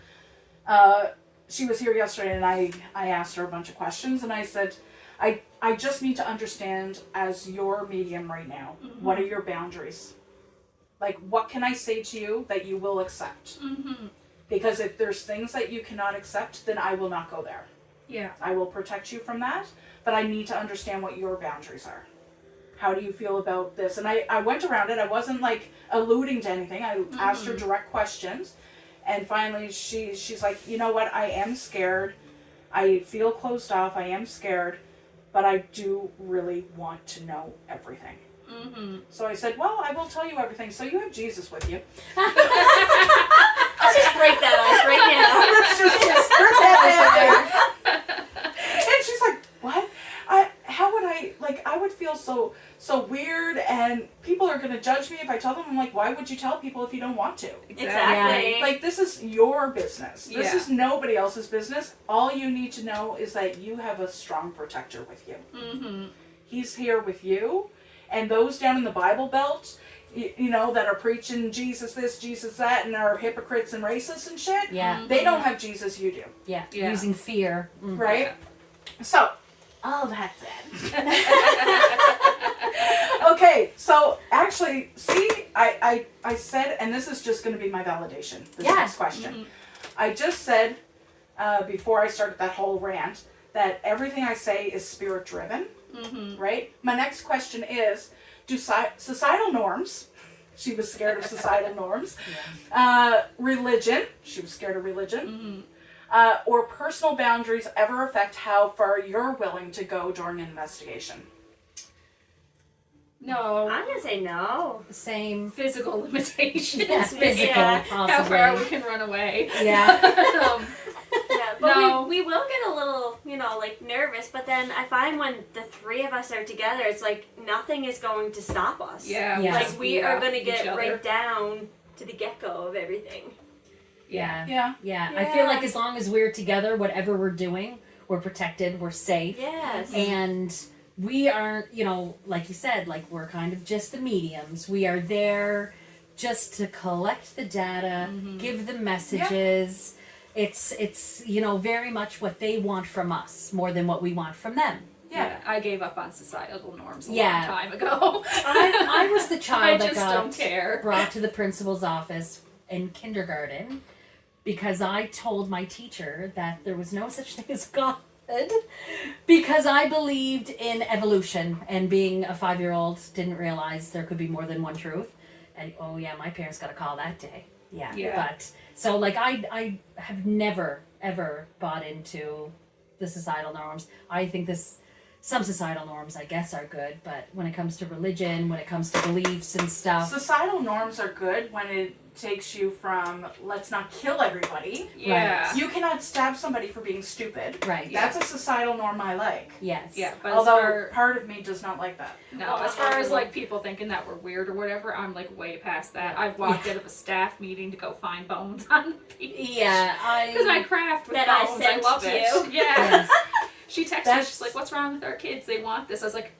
she was here yesterday, and I asked her a bunch of questions, and I said, I just need to understand, as your medium right now, what are your boundaries? Like, what can I say to you that you will accept? Mhm. Because if there's things that you cannot accept, then I will not go there. Yeah. I will protect you from that, but I need to understand what your boundaries are. How do you feel about this? And I went around it. I wasn't like alluding to anything. I asked her direct questions. And finally she's like, you know what? I am scared. I feel closed off. I am scared, but I do really want to know everything. Mhm. So I said, well, I will tell you everything. So you have Jesus with you. Let's just break that ice right now. Let's just that And she's like, what? How would I, like, I would feel so weird, and people are going to judge me if I tell them. I'm like, why would you tell people if you don't want to? Exactly. Like, this is your business. This Yeah. is nobody else's business. All you need to know is that you have a strong protector with you. Mhm. He's here with you. And those down in the Bible Belt, you know, that are preaching Jesus this, Jesus that, and are hypocrites and racists and shit, Yeah. they don't have Jesus, you do. Yeah. Yeah. Using fear. Right? So, all that said. Okay, so actually, see, I said, and this is just going to be my validation, this Yeah. next question. I just said, before I started that whole rant, that everything I say is spirit driven, right? My next question is, do societal norms, she was scared of societal norms, religion, she was scared of religion, or personal boundaries ever affect how far you're willing to go during an investigation? No. I'm gonna say no. Same. Physical limitations. Yeah, physical, Yeah. How far we possibly. can run away. Yeah. Yeah, but No. we will get a little, like nervous, but then I find when the three of us are together, it's like nothing is going to stop us. Yeah. Yeah. Like just we feed are off going to each get other. right down to the get-go of everything. Yeah. Yeah. Yeah. I feel Yeah. like as long as we're together, whatever we're doing, we're protected, we're safe. Yes. And we aren't, like you said, like we're kind of just the mediums. We are there just to collect the data, give the messages. It's very much what they want from us more than what we want from them. Yeah. I gave up on societal norms a Yeah. long time ago. I was the I child that just got don't care. brought to the principal's office in kindergarten because I told my teacher that there was no such thing as God because I believed in evolution, and being a 5-year-old didn't realize there could be more than one truth. And oh yeah, my parents got a call that day. Yeah. But so like I have never ever bought into the societal norms. I think this some societal norms, I guess, are good, but when it comes to religion, when it comes to beliefs and stuff, Societal norms are good when it takes you from let's not kill everybody. Yeah. You cannot stab somebody for being stupid. right? That's a societal norm I like. Yes. Yeah, but Although part of me does not like that. no, as far as like people thinking that we're weird or whatever, I'm like way past that. I've walked out of a staff meeting to go find bones on the beach. Yeah, Because I craft with That I bones. sent love to it. you. Yeah. Yes. She texted me, she's like, what's wrong with our kids? They want this. I was like,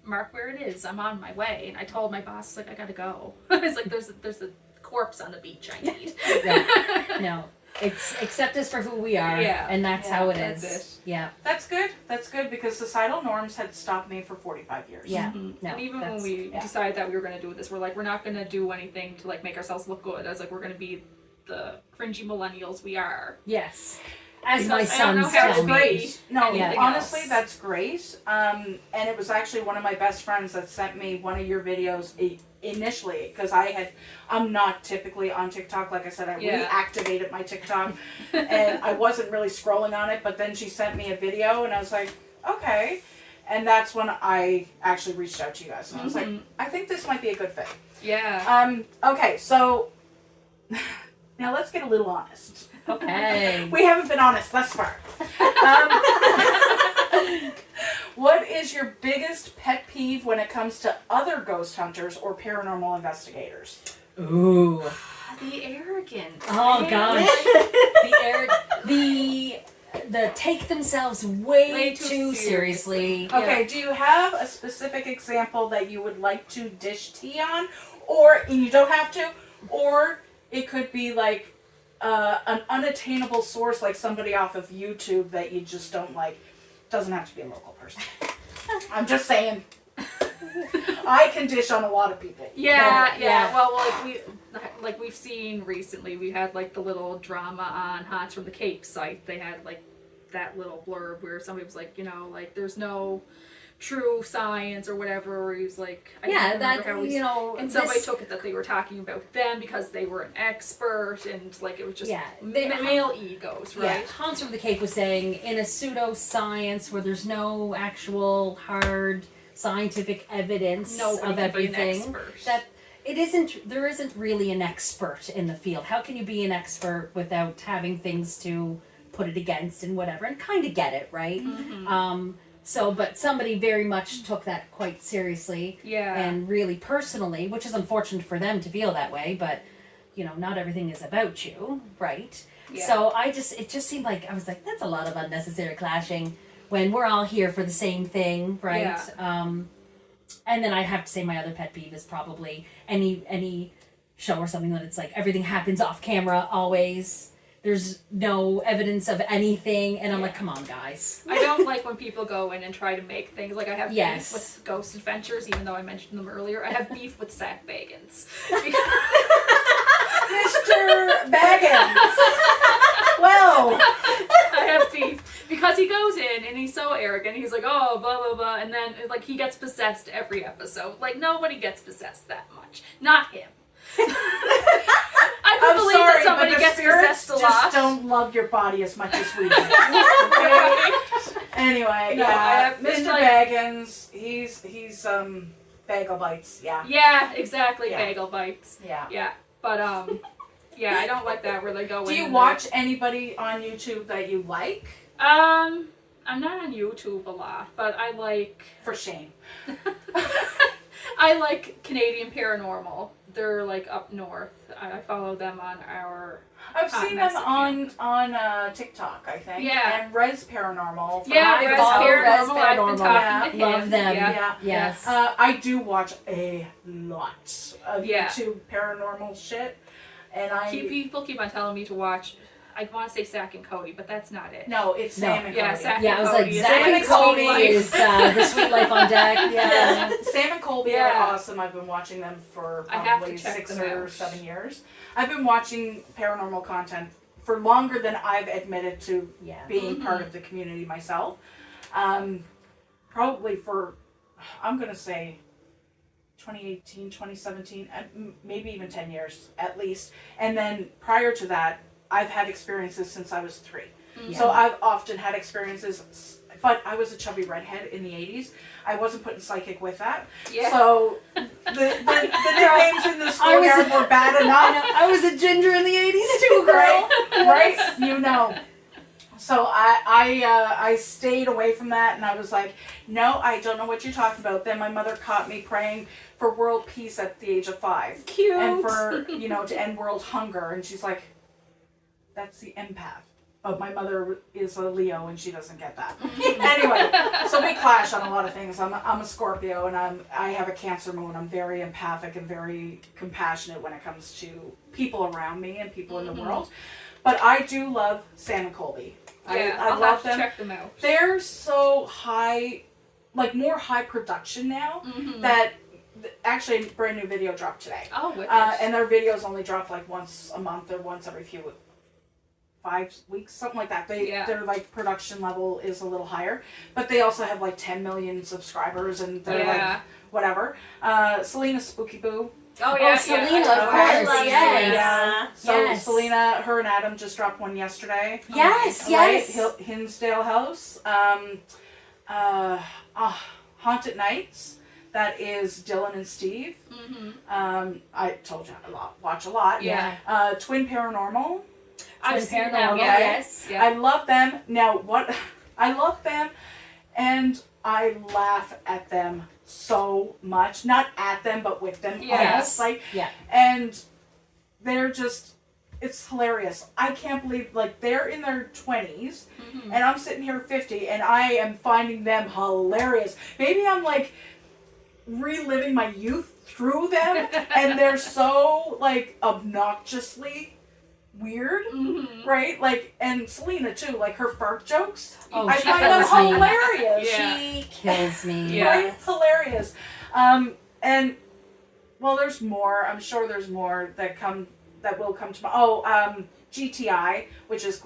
mark where it is. I'm on my way. And I told my boss, like, I gotta go. I was like, there's a corpse on the beach I need. Right. No, it's accept us for who we are, Yeah. and that's Yeah, how it that's is. Yeah, That's good. That's good because societal norms had stopped me for 45 years. yeah. Mhm. No, and even when that's- we yeah. decided that we were going to do this, we're like, we're not going to do anything to like make ourselves look good. I was like, we're going to be the cringy millennials we are. Yes. As Because my I don't sons know how tell That's to me. great. No, anything honestly, else. that's great. And it was actually one of my best friends that sent me one of your videos initially because I'm not typically on TikTok. Like I said, I Yeah. reactivated my TikTok and I wasn't really scrolling on it. But then she sent me a video and I was like, okay. And that's when I actually reached out to you guys and I was like, I think this might be a good fit. Yeah. Okay, so now let's get a little honest. Okay. We haven't been honest thus far. What is your biggest pet peeve when it comes to other ghost hunters or paranormal investigators? Ooh. The arrogance. Oh man. gosh. The take themselves way, Way too too seriously. Okay, do you have a specific example that you would like to dish tea on? Or, and you don't have to, or it could be like an unattainable source like somebody off of YouTube that you just don't like. Doesn't have to be a local person. I'm just saying. I can dish on a lot of people. Yeah, Yeah. yeah. Well, we've seen recently, we had like the little drama on Haunts from the Cape site. They had like that little blurb where somebody was like, you know, like there's no true science or whatever. Where he was like, I Yeah, don't remember how that, he's, you know. and somebody this- took it that they were talking about them because they were an expert and like it was just Yeah, they- male egos, Yeah, right? Hans from the Cape was saying in a pseudoscience where there's no actual hard scientific evidence Nobody of can be an everything, expert. that there isn't really an expert in the field. How can you be an expert without having things to put it against and whatever, and kind of get it, right? But somebody very much took that quite seriously Yeah. and really personally, which is unfortunate for them to feel that way, but you know, not everything is about you, right? Yeah. So it just seemed like I was like, that's a lot of unnecessary clashing when we're all here for the same thing, right? Yeah. And then I have to say my other pet peeve is probably any show or something that it's like everything happens off camera always. There's no evidence of anything, and I'm like, come on, guys. I don't like when people go in and try to make things. Like I have Yes. beef with Ghost Adventures, even though I mentioned them earlier. I have beef with Zach Bagans. Mr. Baggins. Well, I have beef because he goes in and he's so arrogant. He's like, oh, blah blah blah, and then like he gets possessed every episode. Like nobody gets possessed that much. Not him. I can I'm believe sorry, that somebody but the gets spirits possessed a just lot. don't love your body as much as we do. Okay? Anyway, No, I yeah, have been, Mr. like- Baggins, he's bagel bites, yeah. Yeah, exactly. Yeah. Bagel bites. Yeah. Yeah, but yeah, I don't like that where they go in. Do you and watch anybody on YouTube that you like? I'm not on YouTube a lot, but I like For shame. I like Canadian Paranormal. They're like up north. I follow them on our. I've Hot seen them messaging. on TikTok, I think. Yeah. And Res Paranormal. from Yeah, I Res follow Paranormal. I've Paranormal. been talking to him. Love them. Yeah. Yeah. Yes. I do watch a lot of Yeah. YouTube paranormal shit, and I People keep on telling me to watch. I want to say Zach and Cody, but that's not it. no, it's No. Sam and Yeah, Cody. Zach Yeah, I was like, Cody is Zach like and the Cody sweet life. is the sweet life on deck. Yeah, Sam and Colby Yeah. are awesome. I've been watching them for I have to probably check 6 them or out. 7 years. I've been watching paranormal content for longer than I've admitted to Yeah. being part of the community myself. Probably for, I'm going to say 2018, 2017, maybe even 10 years at least. And then prior to that, I've had experiences since I was 3. Yeah. So I've often had experiences but I was a chubby redhead in the 80s. I wasn't putting psychic with that. Yeah. So the nicknames in the schoolyard were bad enough. I was a ginger in the 80s too, girl. Right? You know. So I stayed away from that, and I was like, no, I don't know what you're talking about. Then my mother caught me praying for world peace at the age of 5. Cute. And for, to end world hunger. And she's like, that's the empath. But my mother is a Leo, and she doesn't get that. Anyway, so we clash on a lot of things. I'm a Scorpio, and I have a Cancer moon. I'm very empathic and very compassionate when it comes to people around me and people in the world. But I do love Sam and Colby. Yeah, I I'll love have to them. check them out. They're so high, like more high production now that actually a brand new video dropped today. Oh, wicked. And their videos only drop like once a month or once every 5 weeks, something like that. Their like production level is a little higher, but they also have like 10 million subscribers, and they're like whatever. Selena Spooky Boo. Oh yeah, Selena, yeah. of course, love yes. Yeah. So Yes. Selena, her and Adam just dropped one yesterday. Yes, Right? yes. Hinsdale House. Haunted Nights. That is Dylan and Steve. I told you I watch a lot. Yeah. Twin Paranormal. I've Twin seen them. Paranormal, Yeah. yes. Yeah. I love them. Now, I love them, and I laugh at them so much. Not at them, but with them. Yes. Almost, like, Yeah. and they're just, it's hilarious. I can't believe, like, they're in their 20s, and I'm sitting here 50, and I am finding them hilarious. Maybe I'm, like, reliving my youth through them, and they're so, like, obnoxiously weird, right? Like, and Selena too, like her fart jokes. Oh, I she find them kills me. hilarious. Yeah. She kills me. Yeah. Right? Hilarious. And well, there's more. I'm sure there's more that will come to my. GTI, which is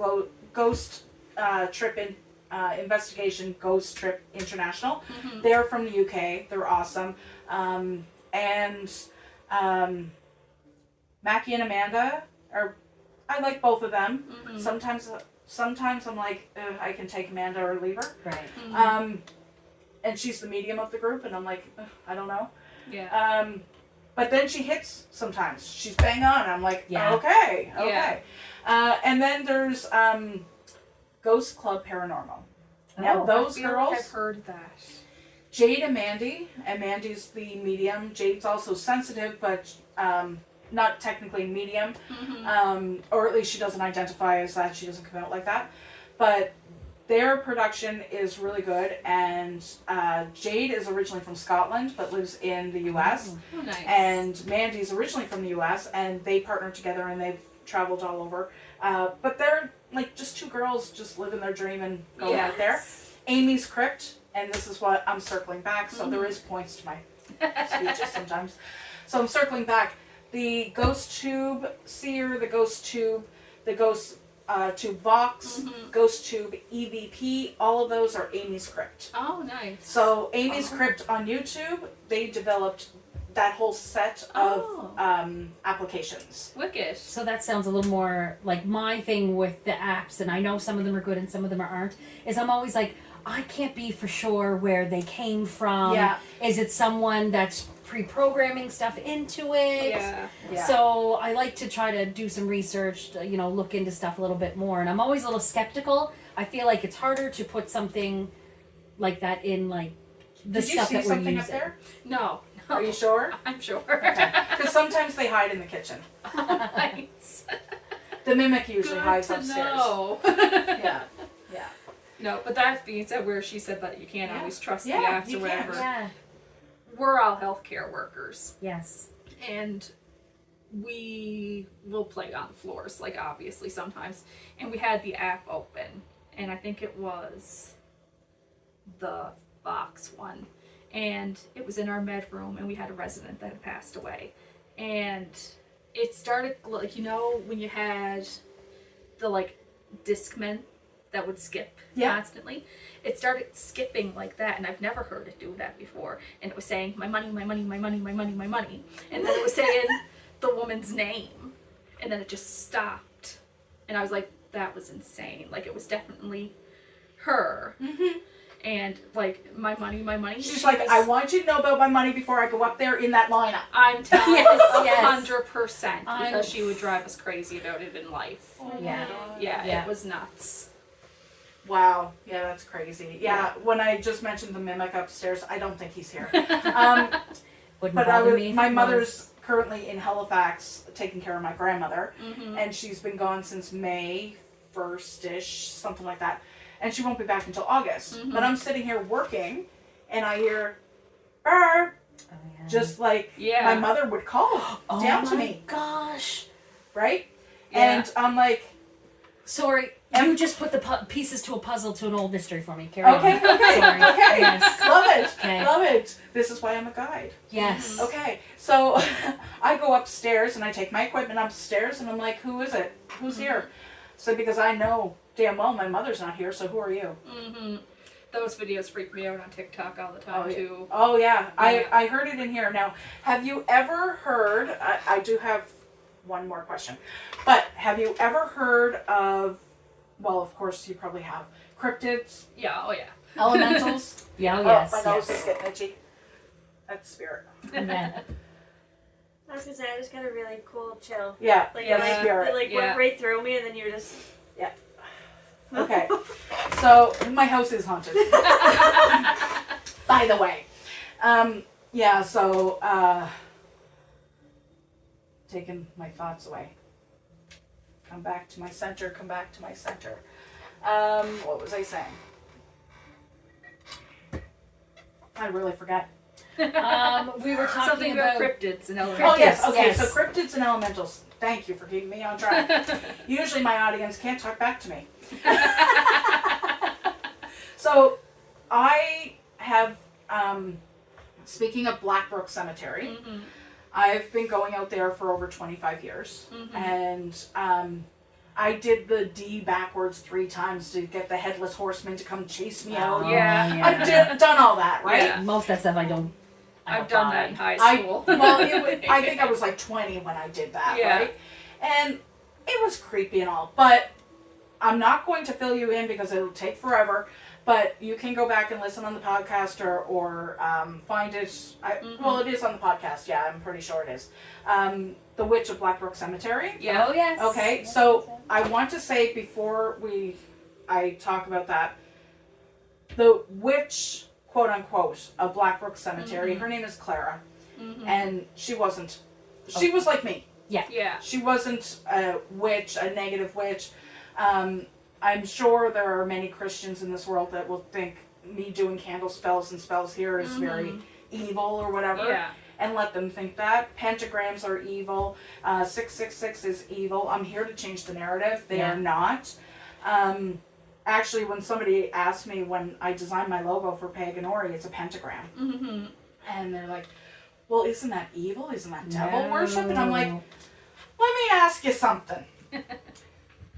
Ghost Trip Investigation Ghost Trip International. They're from the UK. They're awesome. And Mackie and Amanda are. I like both of them. Sometimes I'm like, I can take Amanda or leave her. Right. And she's the medium of the group, and I'm like, I don't know. Yeah. But then she hits sometimes. She's bang on. And I'm like, Yeah. okay. Yeah. And then there's Ghost Club Paranormal. Now those I feel girls, like I've heard that. Jade and Mandy, and Mandy's the medium. Jade's also sensitive, but not technically medium, or at least she doesn't identify as that. She doesn't come out like that. But their production is really good, and Jade is originally from Scotland but lives in the U.S. Oh, nice. And Mandy's originally from the U.S. and they partnered together and they've traveled all over. But they're like just two girls just living their dream and going out there. Amy's Crypt, and this is what I'm circling back, so there is points to my speeches sometimes. So I'm circling back. The Ghost Tube Seer, the Ghost Tube, the Ghost Tube Box, Ghost Tube EVP, all of those are Amy's Crypt. Oh, nice. So Amy's Crypt on YouTube, they developed that whole set of applications. Wicked. So that sounds a little more like my thing with the apps, and I know some of them are good and some of them aren't, is I'm always like, I can't be for sure where they came from. Yeah. Is it someone that's pre-programming stuff into it? Yeah. So I like to try to do some research, to, look into stuff a little bit more. And I'm always a little skeptical. I feel like it's harder to put something like that in, like, the Did you stuff see that we're something using. up there? No. Are you sure? I'm sure. Because sometimes they hide in the kitchen. Nice. The mimic usually Good hides to upstairs. know. Yeah. No, but that being said, where she said that you can't always trust the apps you or whatever. Yeah. We're all healthcare workers, Yes. and we will play on the floors, like obviously sometimes. And we had the app open, and I think it was the Fox one, and it was in our med room, and we had a resident that had passed away, and it started like when you had the Discman that would skip constantly. It started skipping like that, and I've never heard it do that before. And it was saying, my money, my money, my money, my money, my money. And then it was saying the woman's name. And then it just stopped. And I was like, that was insane. Like, it was definitely her. And like my money. She's like, I want you to know about my money before I go up there in that lineup. I'm telling you, Yes. 100%, because she would drive us crazy about it in life. Yeah. Yeah, it was nuts. Wow. Yeah, that's crazy. Yeah, when I just mentioned the mimic upstairs, I don't think he's here. Wouldn't But bother me if my it mother's currently in Halifax taking care of my grandmother, Mm-hmm. and she's been gone since May 1st-ish, something like that. And she won't be back until August. Mm-hmm. But I'm sitting here working, and I hear, Barb, was. Oh, yeah. just like Yeah. my mother would call Oh down to my me, gosh. right? Yeah. And I'm like, Sorry, Em- you just put the pieces to a puzzle to an old mystery for me. Carry okay, on. okay, Sorry. okay, Yes. love it, Okay. love it. This is why I'm a guide. Yes. Okay, so I go upstairs and I take my equipment upstairs and I'm like, who is it? Who's here? So because I know damn well my mother's not here, so who are you? Mm-hmm. Those videos freak me out on TikTok all the time, too. Oh yeah, Yeah. I heard it in here. Now, have you ever heard, I do have one more question, but have you ever heard of, well, of course you probably have, cryptids, Yeah, oh yeah. elementals? Yeah, oh, yes. My nose is Yes. getting itchy. That's spirit. Yeah. I was gonna say, I just got a really cool chill. Yeah, Like, that's it spirit. went Yeah. right through me, and then you're just. Okay, so my house is haunted. By the way, yeah. So taking my thoughts away. Come back to my center. Come back to my center. What was I saying? I really forgot. We were talking Something about cryptids and elementals. Oh yes. Cryptids, Okay. yes. So cryptids and elementals. Thank you for keeping me on track. Usually my audience can't talk back to me. So I have, speaking of Blackbrook Cemetery, Mm-hmm. I've been going out there for over 25 years. Mm-hmm. And I did the D backwards 3 times to get the headless horseman to come chase me out. Yeah. I've done all that, right? Yeah. Most of that stuff I don't. I've done that in high I school. I think I was like 20 when I did that, Yeah. right? And it was creepy and all, but I'm not going to fill you in because it'll take forever. But you can go back and listen on the podcast or find it. Well, it is on the podcast. Yeah, I'm pretty sure it is. The Witch of Blackbrook Cemetery. Yeah. Oh, yes. Okay, so I want to say before I talk about that, the witch, quote unquote, of Blackbrook Cemetery, her name is Clara, and she wasn't. She was like me. Yeah. She wasn't a witch, a negative witch. I'm sure there are many Christians in this world that will think me doing candle spells and spells here is very evil or whatever. Yeah. And let them think that. Pentagrams are evil. 666 is evil. I'm here to change the narrative. They Yeah. are not. Actually, when somebody asked me when I designed my logo for Paganori, it's a pentagram. Mm-hmm. And they're like, well, isn't that evil? Isn't that devil No. worship? And I'm like, let me ask you something.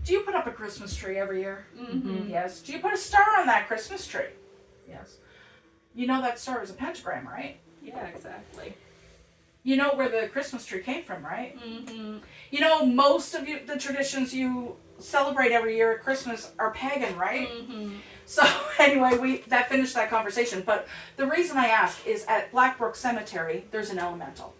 Do you put up a Christmas tree every year? Mm-hmm. Yes. Do you put a star on that Christmas tree? Yes. You know that star is a pentagram, right? Yeah, exactly. You know where the Christmas tree came from, right? Mm-hmm. You know most of the traditions you celebrate every year at Christmas are pagan, right? Mm-hmm. So anyway, that finished that conversation. But the reason I ask is at Blackbrook Cemetery, there's an elemental.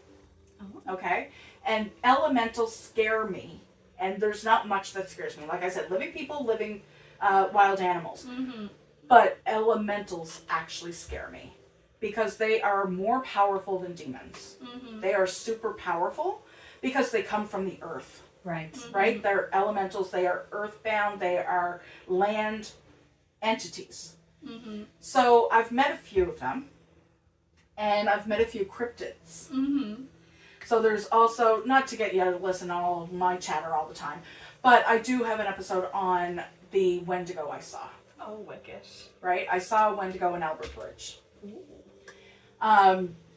Oh. Okay? And elementals scare me. And there's not much that scares me. Like I said, living people, living wild animals. Mm-hmm. But elementals actually scare me. Because they are more powerful than demons. Mm-hmm. They are super powerful because they come from the earth. Right. Right? They're elementals. They are earthbound. They are land entities. Mm-hmm. So I've met a few of them. And I've met a few cryptids. Mm-hmm. So there's also, not to get you to listen to all of my chatter all the time, but I do have an episode on the Wendigo I saw. Oh, wicked. Right? I saw a Wendigo in Albert Bridge.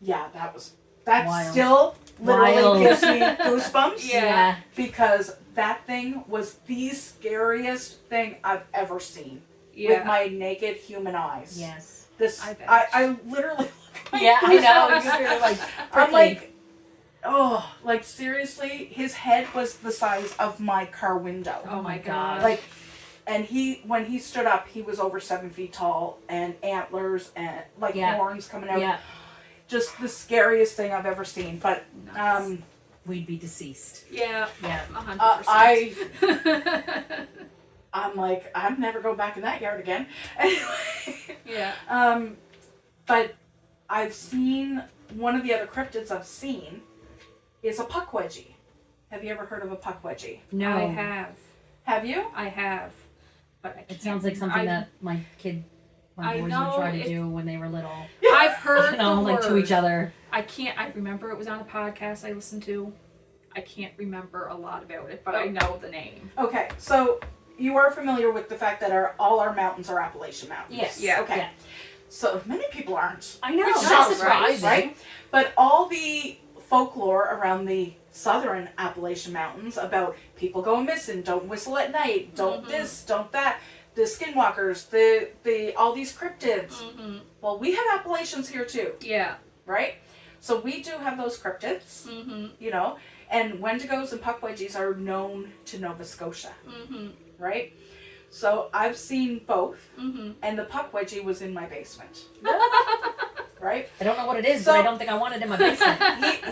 Yeah, that Wild. still literally Wild. gives me goosebumps. Yeah. Because that thing was the scariest thing I've ever seen Yeah. with my naked human eyes. Yes. This, I bet. I literally. Yeah, I know. goosebumps. You're like, I'm prickly. like, oh, like seriously, his head was the size of my car window. Oh my god. Like, And when he stood up, he was over 7 feet tall and antlers and like horns coming out. Yeah. Just the scariest thing I've ever seen. But Nice. We'd be deceased. Yeah. Yeah. 100%. I'm like, I'm never going back in that yard again. Yeah. But I've seen, one of the other cryptids I've seen is a puckwedgie. Have you ever heard of a puckwedgie? No. I have. Have you? I have. But I can't. It sounds like something that my boys would try to do when they were little. I've heard the like word. to each other. I remember it was on a podcast I listened to. I can't remember a lot about it, but I know the name. Okay, so you are familiar with the fact that all our mountains are Appalachian mountains. Yes. Yeah. Okay. Yeah. So many people aren't. I know. Which That's sounds surprising. right? But all the folklore around the southern Appalachian mountains about people going missing, don't whistle at night, don't this, don't that, the skinwalkers, the all these cryptids. Well, we have Appalachians here too, Yeah. right? So we do have those cryptids, you know, and Wendigos and puckwedgies are known to Nova Scotia, right? So I've seen both, and the puckwedgie was in my basement, right? I don't know what it is, So- but I don't think I want it in my basement.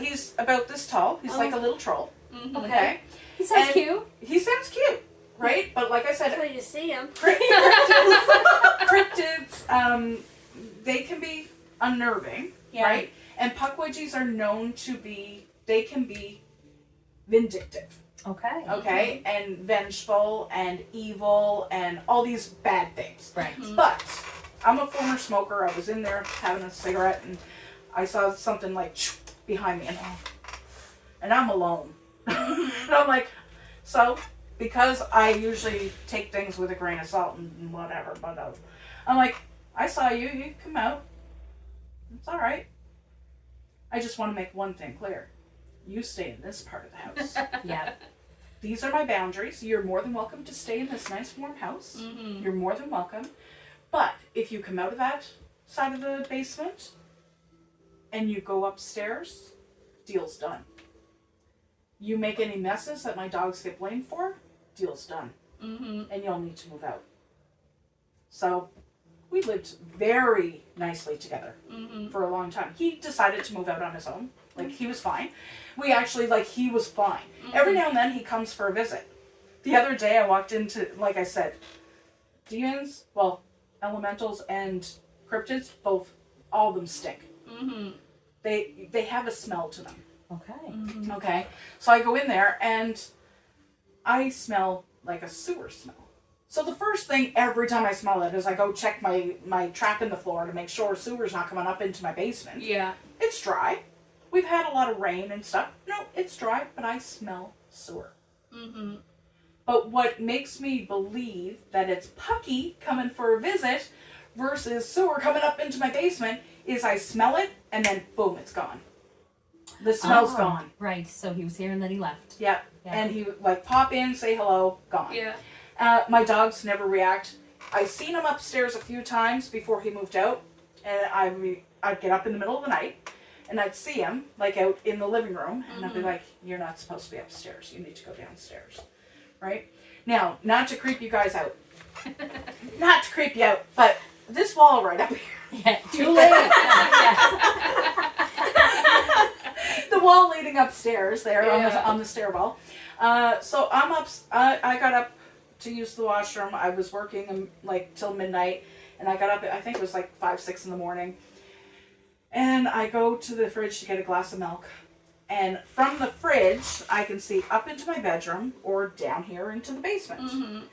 He's about this tall. He's like a little troll. Okay. He sounds And- cute. He sounds cute, right? But like I said, Until you see him. cryptids, they can be unnerving, Yeah. right? And puckwedgies are known to be, they can be vindictive, Okay. okay? And vengeful and evil and all these bad things. Right. But I'm a former smoker. I was in there having a cigarette and I saw something like behind me and I'm alone. And I'm like, so because I usually take things with a grain of salt and whatever, but I'm like, I saw you, you come out. It's all right. I just want to make one thing clear. You stay in this part of the house. Yeah. These are my boundaries. You're more than welcome to stay in this nice warm house. You're more than welcome. But if you come out of that side of the basement and you go upstairs, deal's done. You make any messes that my dogs get blamed for, deal's done. And you'll need to move out. So we lived very nicely together for a long time. He decided to move out on his own. Like, he was fine. We actually, like, he was fine. Every now and then he comes for a visit. The other day I walked into, like I said, demons, well, elementals and cryptids, both, all of them stink. They have a smell to them. Okay. Okay? So I go in there and I smell like a sewer smell. So the first thing every time I smell it is I go check my trap in the floor to make sure sewer's not coming up into my basement. Yeah. It's dry. We've had a lot of rain and stuff. No, it's dry, but I smell sewer. But what makes me believe that it's Pucky coming for a visit versus sewer coming up into my basement is I smell it and then boom, it's gone. The smell's gone. Right. So he was here and then he left. Yeah. Yeah. And he would like pop in, say hello, gone. Yeah. My dogs never react. I've seen him upstairs a few times before he moved out, and I'd get up in the middle of the night, and I'd see him like out in the living room, and I'd be like, "You're not supposed to be upstairs. You need to go downstairs." Right? Now, not to creep you guys out, not to creep you out, but this wall right up here, Yeah. Too late. Yeah. the wall leading upstairs there Yeah. on the stairwell. So I'm up. I got up to use the washroom. I was working like till midnight, and I got up. I think it was like 5, 6 in the morning, and I go to the fridge to get a glass of milk. And from the fridge, I can see up into my bedroom or down here into the basement.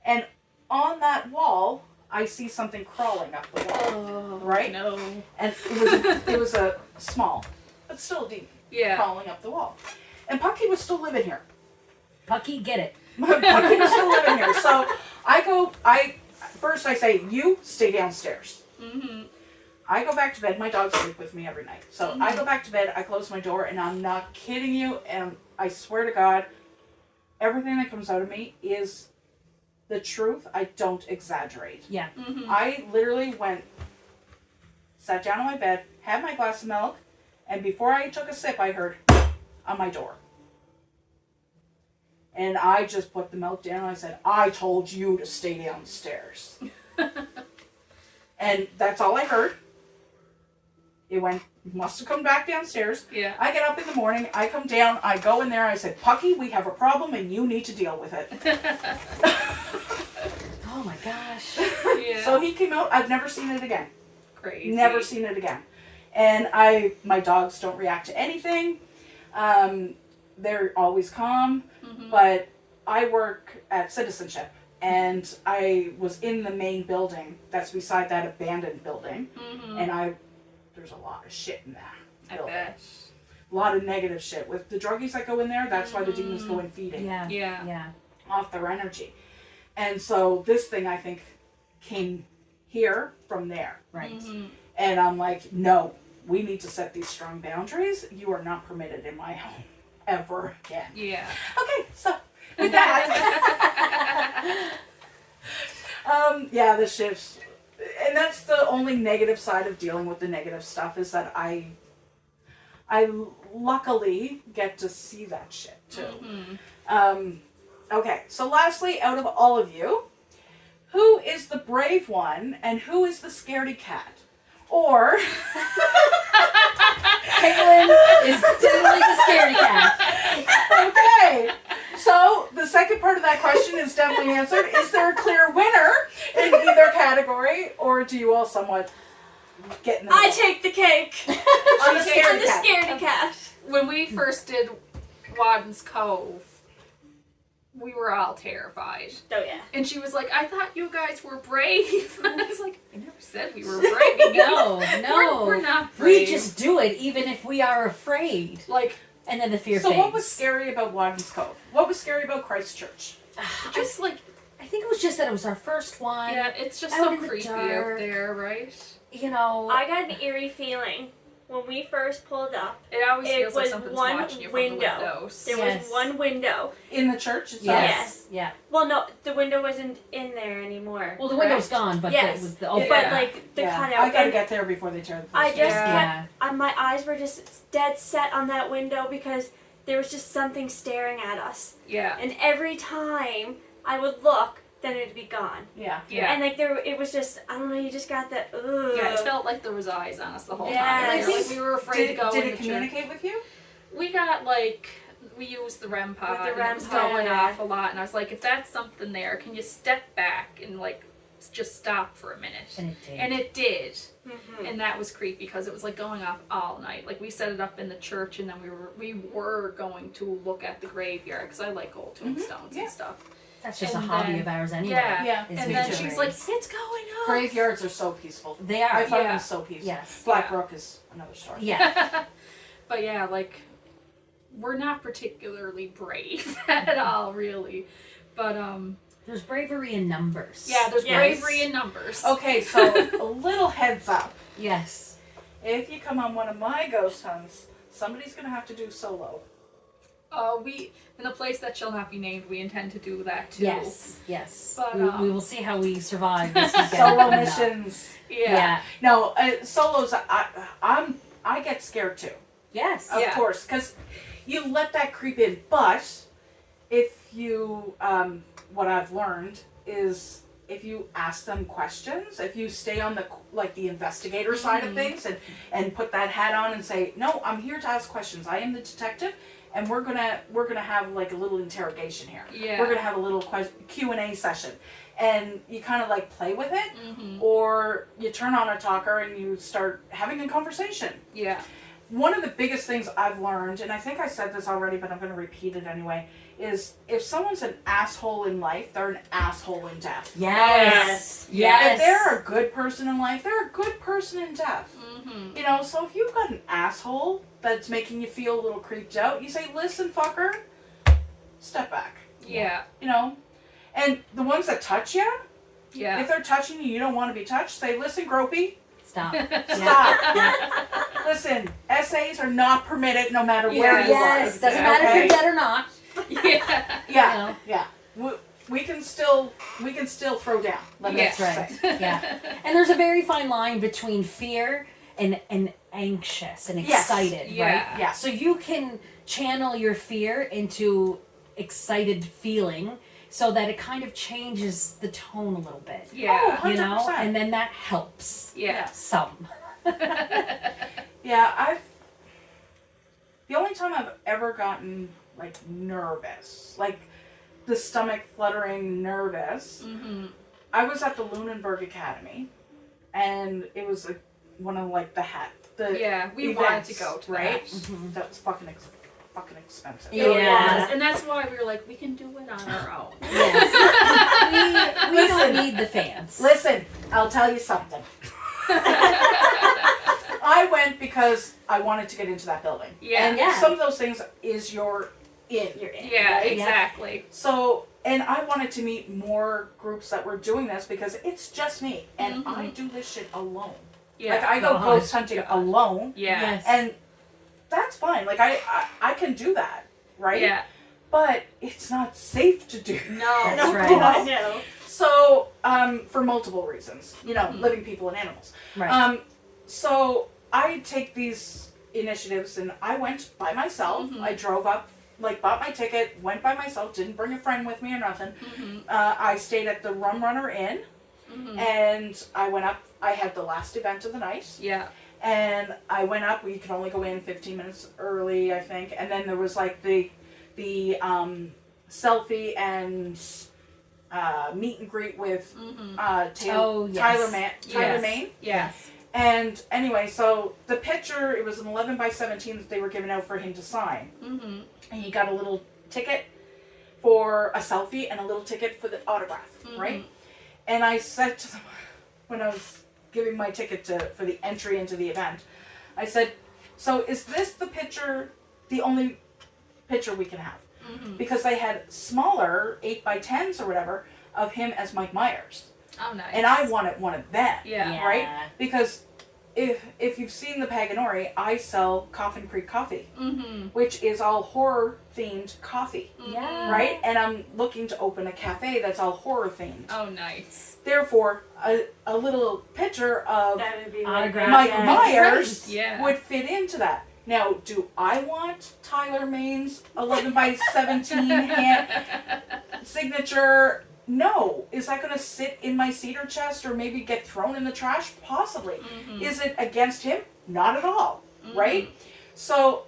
And on that wall, I see something crawling up the wall. Oh, Right? No. And it was a small, but still deep, Yeah. crawling up the wall. And Pucky was still living here. Pucky, get it. Pucky was still living here. So first I say, you stay downstairs. I go back to bed. My dogs sleep with me every night. So I go back to bed, I close my door, and I'm not kidding you, and I swear to God, everything that comes out of me is the truth. I don't exaggerate. Yeah. I literally sat down on my bed, had my glass of milk, and before I took a sip, I heard on my door. And I just put the milk down and I said, I told you to stay downstairs. And that's all I heard. It must have come back downstairs. Yeah. I get up in the morning, I come down, I go in there, I said, Pucky, we have a problem and you need to deal with it. Oh my gosh. Yeah. So he came out, I've never seen it again. Crazy. Never seen it again. And my dogs don't react to anything. They're always calm. Mm-hmm. But I work at Citizenship, and I was in the main building that's beside that abandoned building, Mm-hmm. and there's a lot of shit in that I building. bet. A lot of negative shit. With the druggies that go in there, that's why the demons go in feeding Yeah. Yeah. Yeah. off their energy. And so this thing, I think, came here from there. Right. Mm-hmm. And I'm like, no, we need to set these strong boundaries. You are not permitted in my home ever again. Yeah. Okay, so with that, yeah, the shifts, and that's the only negative side of dealing with the negative stuff is that I luckily get to see that shit too. Mm-hmm. Okay, so lastly, out of all of you, who is the brave one and who is the scaredy cat? Or Kaitlynn is definitely the scaredy cat. okay. So the second part of that question is definitely answered. Is there a clear winner in either category, or do you all somewhat get in the I middle? take the cake. I'm the I'm scaredy the cat. scaredy cat. When we first did Wadden's Cove, we were all terrified. Oh yeah. And she was like, I thought you guys were brave. And I was like, I never said we were brave. No, We're no. not brave. We just do it even if we are afraid. like, And then the fear So fades. what was scary about Wadden's Cove? What was scary about Christchurch? just like, I think it was just that it was our first one. yeah, it's just Out so in the creepy dark. out there, right? You know. I got an eerie feeling when we first pulled up. It always It feels like was something's one watching you window. from the windows. There Yes. was one window. In the church itself? yes. Yeah. Well, no, the window wasn't in there anymore. Well, the window's gone, but Yes. it was the Yeah. open. But Yeah. like the Yeah, cutout. I gotta and get there before they tear the place I just down. Yeah. my eyes were just dead set on that window because there was just something staring at us. Yeah. And every time I would look, then it'd be gone. Yeah. Yeah. And like it was just, I don't know, you just got that, ugh. Yeah, it felt like there was eyes on us the whole Yeah. time. I Like, think- we were afraid to go Did in it the church. communicate with you? We got like, we used the REM pod, With the and REM it was pod, going yeah. off a lot, and I was like, if that's something there, can you step back and like just stop for a minute? And it did. And it did. Mhm. And that was creepy because it was like going off all night. Like we set it up in the church, and then we were going to look at the graveyard because I like old tombstones Yeah. and stuff. That's just a and hobby then- of ours anyway. Yeah. Yeah. is And we then do she's graves. like, it's going off. Graveyards are so peaceful. They are. I find Yeah. them so peaceful. Yes. Black Yeah. Brook is another story. Yeah. But yeah, like we're not particularly brave at all, really. But There's bravery in numbers. yeah, there's Yes. bravery in numbers. Okay, so a little heads up. Yes. If you come on one of my ghost hunts, somebody's gonna have to do solo. We in a place that shall not be named, we intend to do that too. Yes. Yes. But, we will see how we survive this weekend. Solo missions. Yeah. Yeah. No, solos. I get scared too. Yes. Of Yeah. course, because you let that creep in. But if you, what I've learned is if you ask them questions, if you stay on the investigator side of things and put that hat on and say, no, I'm here to ask questions. I am the detective, and we're gonna have like a little interrogation here. Yeah. We're gonna have a little Q&A session, and you kind of like play with it, Mm-hmm. or you turn on a talker and you start having a conversation. Yeah. One of the biggest things I've learned, and I think I said this already, but I'm going to repeat it anyway, is if someone's an asshole in life, they're an asshole in death. Yes. Yes. Yes. If they're a good person in life, they're a good person in death. Mm-hmm. You know, so if you've got an asshole that's making you feel a little creeped out, you say, listen, fucker, step back. Yeah. You know? And the ones that touch you, Yeah. if they're touching you, you don't want to be touched, say, listen, gropey, Stop. stop. Yeah. Listen, essays are not permitted no matter Yeah. where you Yes. are. Doesn't matter if Okay? you're dead or not. Yeah. Yeah, You know. yeah. We can still throw down. Let me That's just right. say. Yeah. And there's a very fine line between fear and anxious and Yes. excited, Yeah. right? Yeah. So you can channel your fear into excited feeling so that it kind of changes the tone a little bit. Yeah. Oh, You know, 100%. and then that helps Yeah. some. Yeah, the only time I've ever gotten like nervous, like the stomach fluttering nervous, Mm-hmm. I was at the Lunenburg Academy, and it was like one of like the Yeah, we events, wanted to go to right? that. Mhm. That was fucking expensive. Yeah. It was, and that's why we were like, we can do it on our own. Yes. we Listen. don't need the fans. Listen, I'll tell you something. I went because I wanted to get into that building. Yeah. And Yeah. some of those things is you're in. Yeah, right? exactly. So, and I wanted to meet more groups that were doing this because it's just me. And Mhm. I do this shit alone. Yeah. Like, I go God. ghost hunting alone. Yeah. Yes. And that's fine. Like, I can do that, right? Yeah. But it's not safe to do. No. That's No, right. God, no. So, for multiple reasons, you know, Mhm. living people and animals. Right. So I take these initiatives and I went by myself. Mhm. I drove up, like bought my ticket, went by myself, didn't bring a friend with me or nothing. Mm-hmm. I stayed at the Rum Runner Inn Mm-hmm. and I went up. I had the last event of the night Yeah. and I went up. We could only go in 15 minutes early, I think. And then there was like the selfie and meet and greet with Mm-hmm. Oh, yes. Tyler Maine. Yes. And anyway, so the picture, it was an 11 by 17 that they were giving out for him to sign. Mm-hmm. And he got a little ticket for a selfie and a little ticket for the autograph, right? And I said to them, when I was giving my ticket for the entry into the event, I said, so is this the picture, the only picture we can have? Mm-hmm. Because they had smaller 8 by 10s or whatever of him as Mike Myers. Oh, nice. And I wanted one of them. Yeah. Right? Because if you've seen the Paganori, I sell Coffin Creek Coffee, Mm-hmm. which is all horror themed coffee, Yeah. right? And I'm looking to open a cafe that's all horror themed. Oh, nice. Therefore, a little picture of That would be Autograph. Mike Yeah. Myers Yeah. would fit into that. Now, do I want Tyler Maine's 11 by 17 hand signature? No. Is that going to sit in my cedar chest or maybe get thrown in the trash? Possibly. Mm-hmm. Is it against him? Not at all. Right? So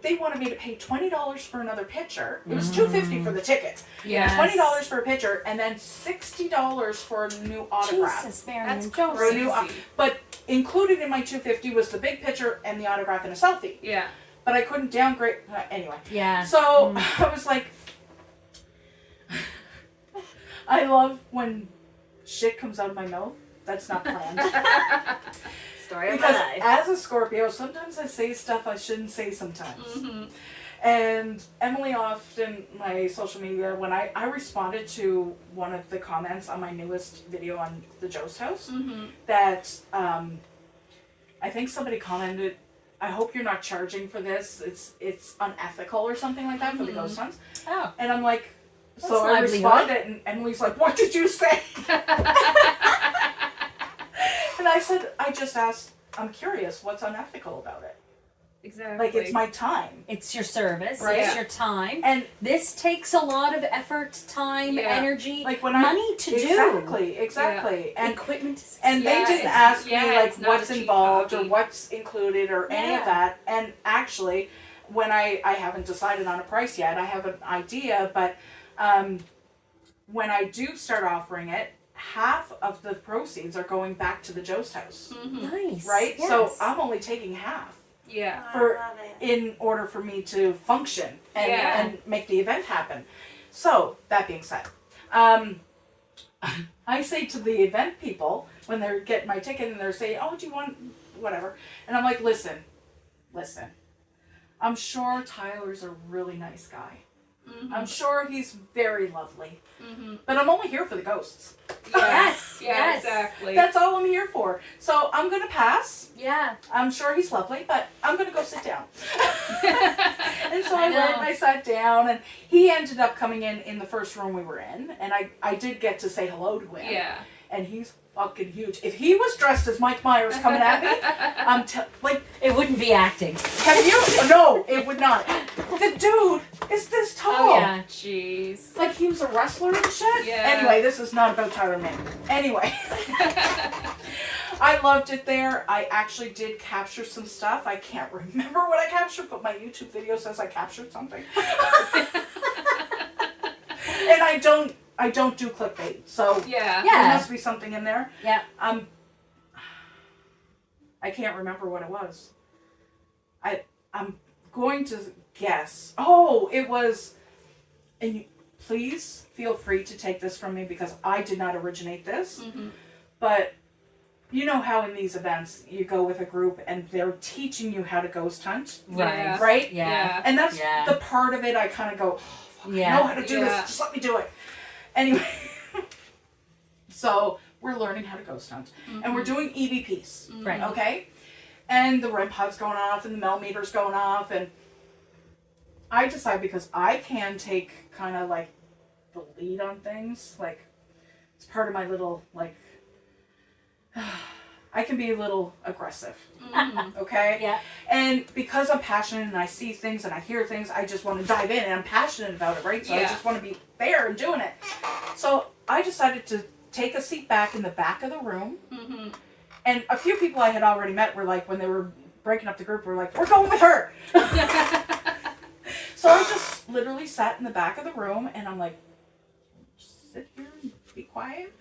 they wanted me to pay $20 for another picture. It was $2.50 for the ticket. Yes. $20 for a picture and then $60 for a new autograph. Jesus, Mary That's and For a Joseph. new, crazy. but included in my $2.50 was the big picture and the autograph and a selfie. Yeah. But I couldn't downgrade anyway. Yeah. So I was like, I love when shit comes out of my mouth. That's not planned. Story of Because my life. as a Scorpio, sometimes I say stuff I shouldn't say sometimes. Mm-hmm. And Emily often, my social media, when I responded to one of the comments on my newest video on the Joe's house, Mm-hmm. that I think somebody commented, I hope you're not charging for this. It's unethical or something like that for the ghost hunts. Oh. And I'm like, so That's I livelihood. responded and Emily's like, what did you say? And I said, I just asked, I'm curious, what's unethical about it? Exactly. Like, it's my time. It's your service. Right. It's your time. And This takes a lot of effort, time, Yeah. energy, like when money to Exactly. do. And Equipment. And they Yeah, didn't it's- ask me yeah, like it's not what's a cheap involved or hobby. what's included or any Yeah. of that. And actually, when I haven't decided on a price yet, I have an idea, but when I do start offering it, half of the proceeds are going back to the Jost house, Mm-hmm. Nice. right? Yes. So I'm only taking half Yeah. for- I love it. in order for me to function and, Yeah. and make the event happen. So that being said, I say to the event people when they're getting my ticket and they're saying, "Oh, do you want whatever?" And I'm like, "Listen, I'm sure Tyler's a really nice guy. Mm-hmm. I'm sure he's very lovely. Mm-hmm. But I'm only here for the ghosts. Yes. Yeah, Yes. exactly. That's all I'm here for. So I'm gonna pass. Yeah. I'm sure he's lovely, but I'm gonna go sit down." And so I I went know. and I sat down, and he ended up coming in the first room we were in, and I did get to say hello to him. Yeah. and he's fucking huge. If he was dressed as Mike Myers coming at me, like, It wouldn't be acting. have you? No, it would not. The dude is this tall. Oh, yeah. Jeez. Like he was a wrestler and shit. Yeah. Anyway, this is not about Tyler May. Anyway. I loved it there. I actually did capture some stuff. I can't remember what I captured, but my YouTube video says I captured something. And I don't do clickbait, so Yeah. Yeah. there must be something in there. Yeah. I can't remember what it was. I'm going to guess. Oh, it was. And you, please feel free to take this from me because I did not originate this. Mm-hmm. But you know how in these events you go with a group and they're teaching you how to ghost hunt, Right. right? Yeah. And that's Yeah. the part of it I kind of go, oh, fuck, Yeah. I know how to do Yeah. this. Just let me do it. Anyway, so we're learning how to ghost hunt. And we're doing EVPs, Right. okay? And the REM pod's going off and the Mel meter's going off. And I decide because I can take kind of like the lead on things. Like, it's part of my little, like, I can be a little aggressive, okay? Yeah. And because I'm passionate and I see things and I hear things, I just want to dive in and I'm passionate about it, right? So I Yeah. just want to be there and doing it. So I decided to take a seat back in the back of the room. Mm-hmm. And a few people I had already met were like, when they were breaking up the group, were like, we're going with her. So I just literally sat in the back of the room and I'm like, just sit here and be quiet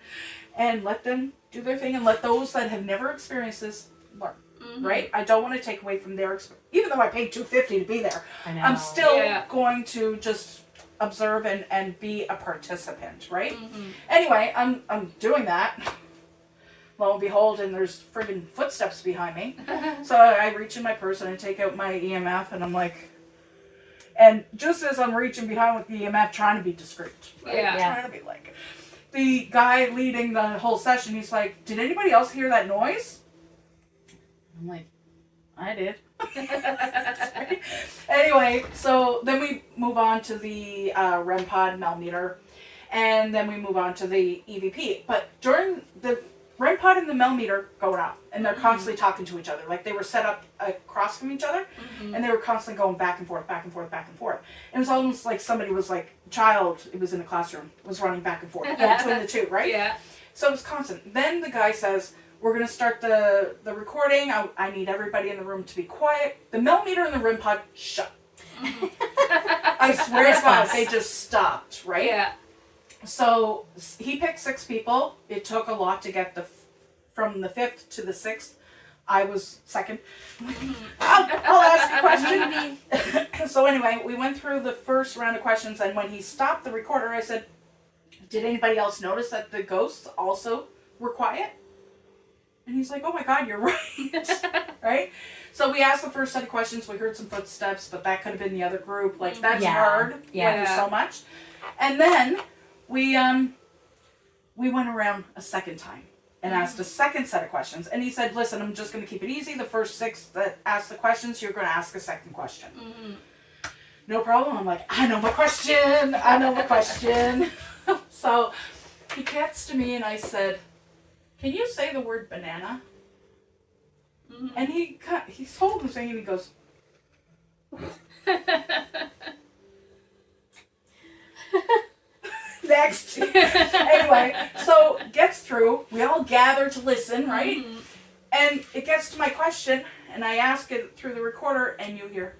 and let them do their thing and let those that have never experienced this learn, right? I don't want to take away from their experience. Even though I paid $250 to be there, I know. I'm still Yeah. going to just observe and be a participant, right? Anyway, I'm doing that. Lo and behold, and there's friggin' footsteps behind me. So I reach in my purse and I take out my EMF and I'm like, and just as I'm reaching behind with the EMF, trying to be discreet, right? Yeah. Trying to be like, the guy leading the whole session, he's like, did anybody else hear that noise? I'm like, I did. Anyway, so then we move on to the REM pod Mel meter, and then we move on to the EVP. But during the REM pod and the Mel meter going up, and they're constantly talking to each other. Like they were set up across from each other, and they were constantly going back and forth, back and forth, back and forth. It was almost like somebody was like, a child, it was in the classroom, was running back and forth between the two, right? Yeah. So it was constant. Then the guy says, we're going to start the recording. I need everybody in the room to be quiet. The Mel meter and the REM pod, shut. I swear to God, they just stopped, right? Yeah. So he picked 6 people. It took a lot to get from the 5th to the 6th. I was second. I'll ask a question. So anyway, we went through the first round of questions, and when he stopped the recorder, I said, did anybody else notice that the ghosts also were quiet? And he's like, oh my God, you're right. Right? So we asked the first set of questions. We heard some footsteps, but that could have been the other group. Like, that's hard when there's so much. And then we went around a second time and asked a second set of questions. And he said, listen, I'm just going to keep it easy. The first 6 that ask the questions, you're going to ask a second question. No problem. I'm like, I know my question. I know my question. So he gets to me and I said, can you say the word banana? And he's holding the thing and he goes, next. Anyway, so gets through. We all gather to listen, right? And it gets to my question, and I ask it through the recorder, and you hear,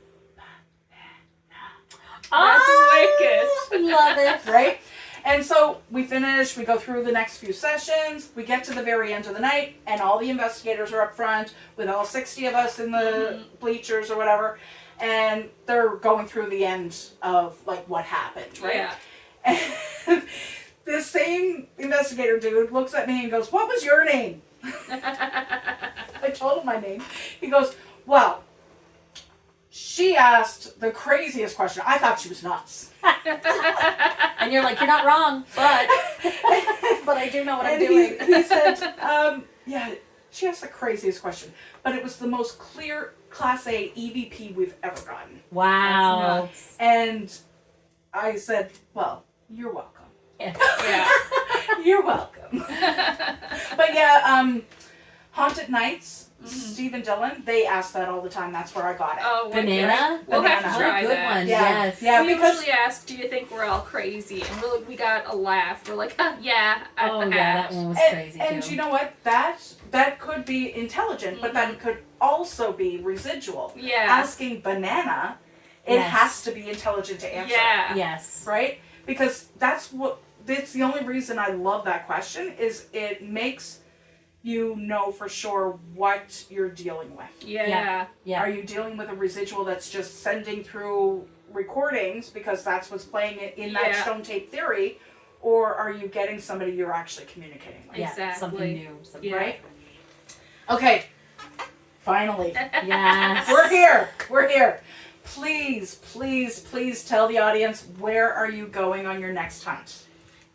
That's wicked. Love it. right? And so we finish, we go through the next few sessions, we get to the very end of the night, and all the investigators are up front with all 60 of us in the bleachers or whatever, and they're going through the end of like what happened, right? Yeah. And this same investigator dude looks at me and goes, what was your name? I told him my name. He goes, well, she asked the craziest question. I thought she was nuts. And you're like, you're not wrong, but I do know what I'm doing. He said, yeah, she asked the craziest question, but it was the most clear Class A EVP we've ever gotten. Wow. That's And I said, well, you're welcome. Yeah. Yeah. You're welcome. Haunted Nights, Steve and Dylan, they ask that all the time. That's where I got it. Oh, Banana? We'll have to Banana. try Good that. one. Yeah. Yes. Yeah, we because usually ask, do you think we're all crazy? And we got a laugh. We're like, yeah. At Oh the yeah, hat. that one was crazy and too. you know what? That could be intelligent, but that could also be residual. Yeah. Asking banana, it Yes. has to be intelligent to answer. Yeah. Yes. Right? Because that's the only reason I love that question is it makes you know for sure what you're dealing with. Yeah. Yeah. Are you dealing with a residual that's just sending through recordings because that's what's playing it in that Yeah. stone tape theory, or are you getting somebody you're actually communicating with? Yeah. Exactly. Something new. Something Yeah. Right? Okay. Finally. Yes. We're here. Please, please, please tell the audience, where are you going on your next hunt?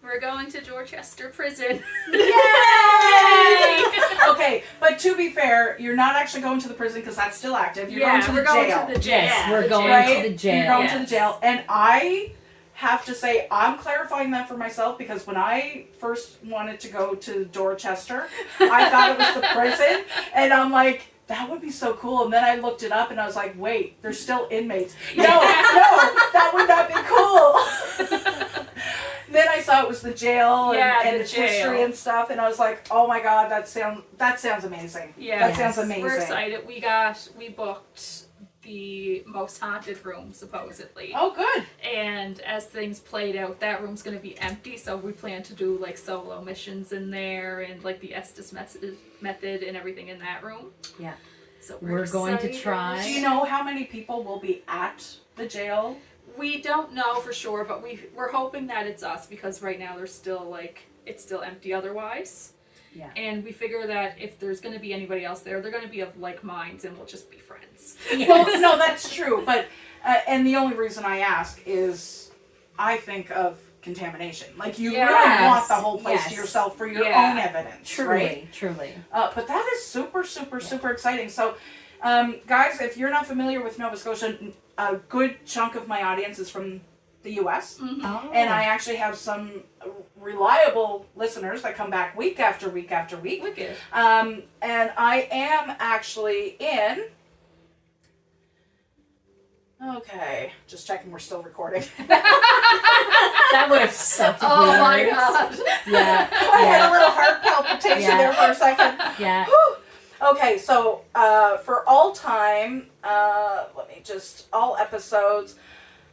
We're going to Dorchester Prison. Yay! Okay, but to be fair, you're not actually going to the prison because that's still active. You're going to the we're jail. going to the jail. Yes, we're The going jail. Right? to the jail. You're going to the Yes. jail. And I have to say, I'm clarifying that for myself because when I first wanted to go to Dorchester, I thought it was the prison. And I'm like, that would be so cool. And then I looked it up and I was like, wait, there's still inmates. No, that would not be cool. Then I saw it was the jail and the its jail. history and stuff. And I was like, oh my God, that sounds amazing. Yeah. That Yes. sounds amazing. We're excited. We booked the most haunted room, supposedly. Oh, good. And as things played out, that room's going to be empty, so we plan to do like solo missions in there and like the Estes method and everything in that room. Yeah. So We're going to excited. try. Do you know how many people will be at the jail? We don't know for sure, but we're hoping that it's us because right now there's still it's still empty otherwise. Yeah. And we figure that if there's going to be anybody else there, they're going to be of like minds and we'll just be friends. Well, no, that's true. But and the only reason I ask is I think of contamination. Like you Yes. really want the whole place to Yes. yourself for your Yeah. own evidence, Truly, right? truly. But that is super, super, super exciting. So, guys, if you're not familiar with Nova Scotia, a good chunk of my audience is from the U.S. Oh. And I actually have some reliable listeners that come back week after week after week. Wicked. And I am actually in. Okay, just checking we're still recording. That would have sucked. if Oh we my weren't. god. Yeah. I had a little heart palpitation Yeah. there for a second. Yeah. Whew. Okay, so for all time, let me just, all episodes,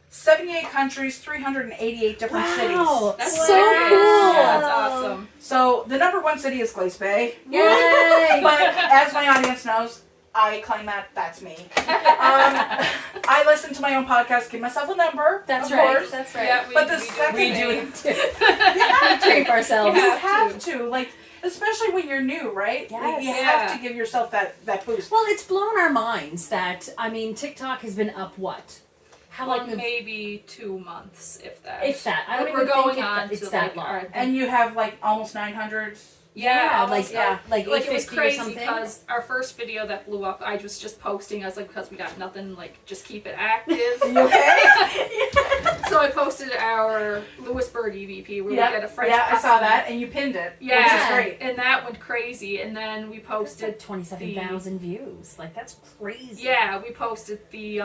78 countries, 388 different cities. Wow. That's So hilarious. cool. Yeah, that's awesome. So the number one city is Glace Bay. Yay! But as my audience knows, I claim that's me. I listen to my own podcast, give myself a number. That's of right. course. That's right. Yeah, But the do second we the do same. it too. We treat ourselves. You Yeah. have to, like, especially when you're new, right? Yes. You Yeah. have to give yourself that boost. Well, it's blown our minds that, I mean, TikTok has been up what? How Like long have- maybe 2 months, if that. If that. I don't We're even going think on it's to that like long. our And you have like almost 900. Yeah, almost, like it was 850 or crazy something. because our first video that blew up, I was just posting. I was like, because we got nothing, like just keep it active. You okay? So I posted our Lewisburg EVP where we get a French. yeah, I saw customer. that, and you pinned it, Yeah, which is great. and that went crazy. And then we It's posted. like 27,000 views. Like, that's crazy. Yeah, we posted the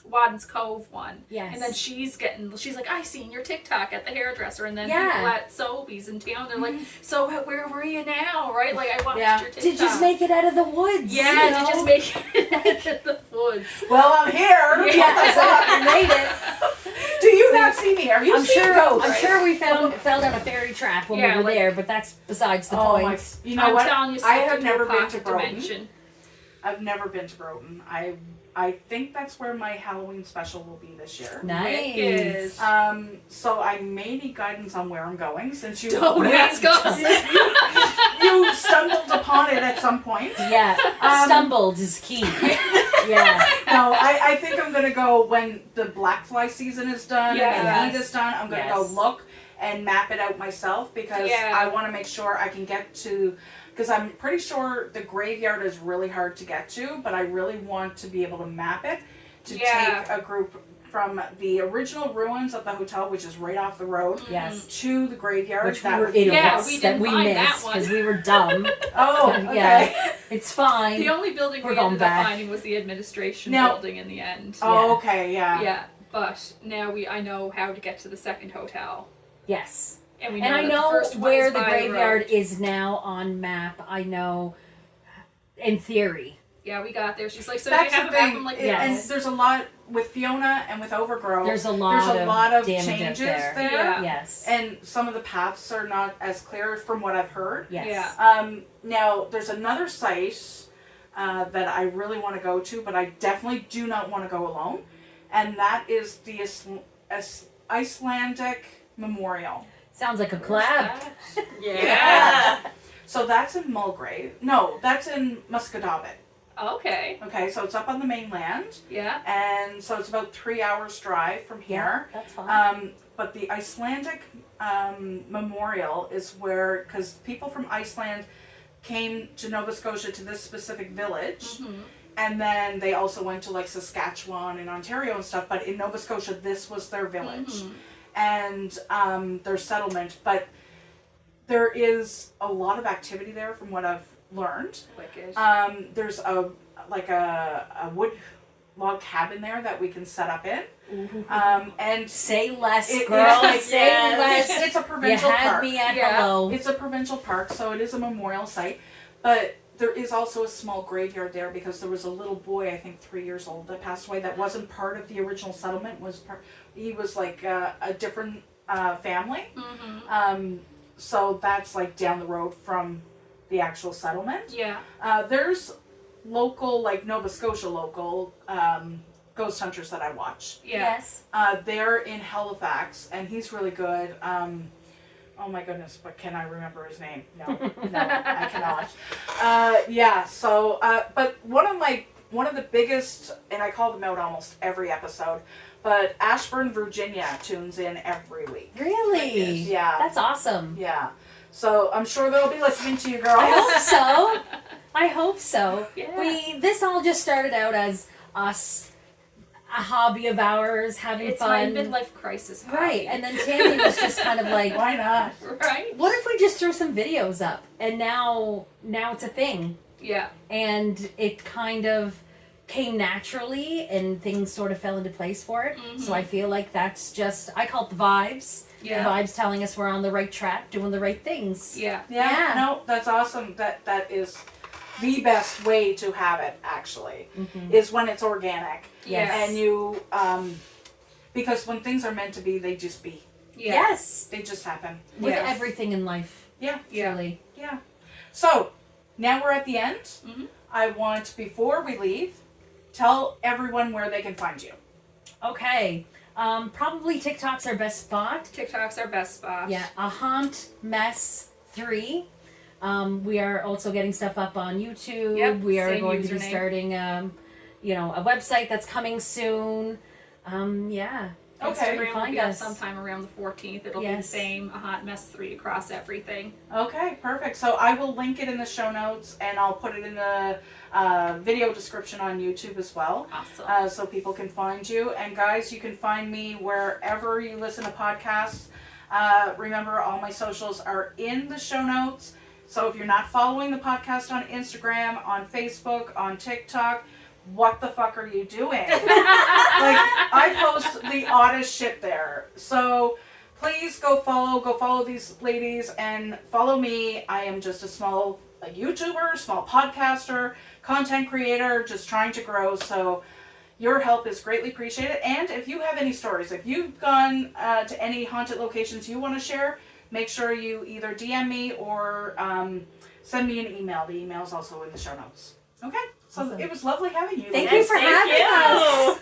Wadden's Cove one. Yes. And then she's like, I seen your TikTok at the hairdresser, and then Yeah. people at Sobeys in town, they're like, so where were you now, right? Like I watched Yeah. your TikTok. To just make it out of the woods. Yeah, you to know? just make it out of the woods. Well, I'm here. Yeah. That's all. You made it. Do you not see me? Are you I'm seeing sure. ghosts? I'm sure we fell down a fairy trap when Yeah, we were like- there, but that's besides the Oh point. my! You know I'm what? telling you, I slip have into a never been to pocket Broden. dimension. I've never been to Broden. I think that's where my Halloween special will be this year. Nice. Wicked. So I may need guidance on where I'm going since you Don't ask us. you stumbled upon it at some point. Yeah. Stumbled is key. Yeah. No, I think I'm gonna go when the black fly season is done Yes. and the heat is done. I'm gonna go Yes. look and map it out myself because Yeah. I want to make sure I can get to. Because I'm pretty sure the graveyard is really hard to get to, but I really want to be able to map it to Yeah. take a group from the original ruins of the hotel, which is right off the road, Yes. to the graveyard. Which we That were would be idiots we that didn't we find that missed one. because we were dumb. Oh, Yeah. okay. It's fine. The only building We're we going ended back. up finding was the administration Now- building in the end. Oh, okay, yeah. Yeah, but now I know how to get to the second hotel. Yes. And we And I that know the first one where is the by graveyard road. is now on map. I know in theory. Yeah, we got there. She's like, so That's do you have the a map? thing. I'm like, Yeah. And Yes. there's a lot with Fiona and with Overgrowth. There's a lot of damage out changes there. Yeah. Yes. And some of the paths are not as clear from what I've heard. Yes. Yeah. Now, there's another site that I really want to go to, but I definitely do not want to go alone. And that is the Icelandic Memorial. Sounds like a Where's collab. that? Yeah. So that's in Mulgrave. No, that's in Muscadavit. Okay. Okay, so it's up on the mainland. Yeah. And so it's about 3 hours drive from here. That's fine. But the Icelandic Memorial is where, because people from Iceland came to Nova Scotia to this specific village, Mm-hmm. and then they also went to like Saskatchewan and Ontario and stuff, but in Nova Scotia this was their village and their settlement. But there is a lot of activity there from what I've learned. Wicked. There's a wood log cabin there that we can set up in. And Say less, it- girl. it's like- Say less. it's a You provincial had park. me at Yeah. hello. It's a provincial park, so it is a memorial site. But there is also a small graveyard there because there was a little boy, I think 3 years old, that passed away that wasn't part of the original settlement. He was like a different family. Mm-hmm. So that's like down the road from the actual settlement. Yeah. There's local, like Nova Scotia local, ghost hunters that I watch. Yeah. Yes. They're in Halifax, and he's really good. Oh my goodness, but can I remember his name? No, I cannot. Yeah, so, but one of the biggest, and I call them out almost every episode, but Ashburn, Virginia tunes in every week. Really? Yeah. That's awesome. Yeah. So I'm sure they'll be listening to you I girls. hope so. I hope so. Yeah. This all just started out as us, a hobby of ours, having It's fun. my midlife crisis. hobby. Right, and then Tammy was just kind of like, Why not? Right. what if we just throw some videos up? And now it's a thing. Yeah. And it kind of came naturally and things sort of fell into place for it. So I feel like that's just, I call it the vibes. Yeah. The vibes telling us we're on the right track, doing the right things. Yeah. Yeah. Yeah. No, that's awesome. That is the best way to have it, actually, Mhm. is when it's organic. Yes. And you, because when things are meant to be, they just be. Yeah. Yes. They just happen. With Yes. everything in life. Yeah. Yeah. Truly. Yeah. So, now we're at the end. Mhm. I want, before we leave, tell everyone where they can find you. Okay. Probably TikTok's our best spot. TikTok's our best spot. Yeah, a haunt mess 3. We are also getting stuff up on YouTube. Yep, we are same going to be username. starting, a website that's coming soon. Yeah. Okay. Instagram will Find be up us. sometime around the 14th. It'll be the Yes. same, a hot mess 3 across everything. Okay, perfect. So I will link it in the show notes, and I'll put it in the video description on YouTube as well. Awesome. So people can find you. And guys, you can find me wherever you listen to podcasts. Remember, all my socials are in the show notes. So if you're not following the podcast on Instagram, on Facebook, on TikTok, what the fuck are you doing? Like, I post the oddest shit there. So please go follow these ladies and follow me. I am just a small YouTuber, small podcaster, content creator, just trying to grow. So your help is greatly appreciated. And if you have any stories, if you've gone to any haunted locations you want to share, make sure you either DM me or send me an email. The email is also in the show notes. Okay? So Awesome. it was lovely having you. Thank ladies. you for Thank having you. us.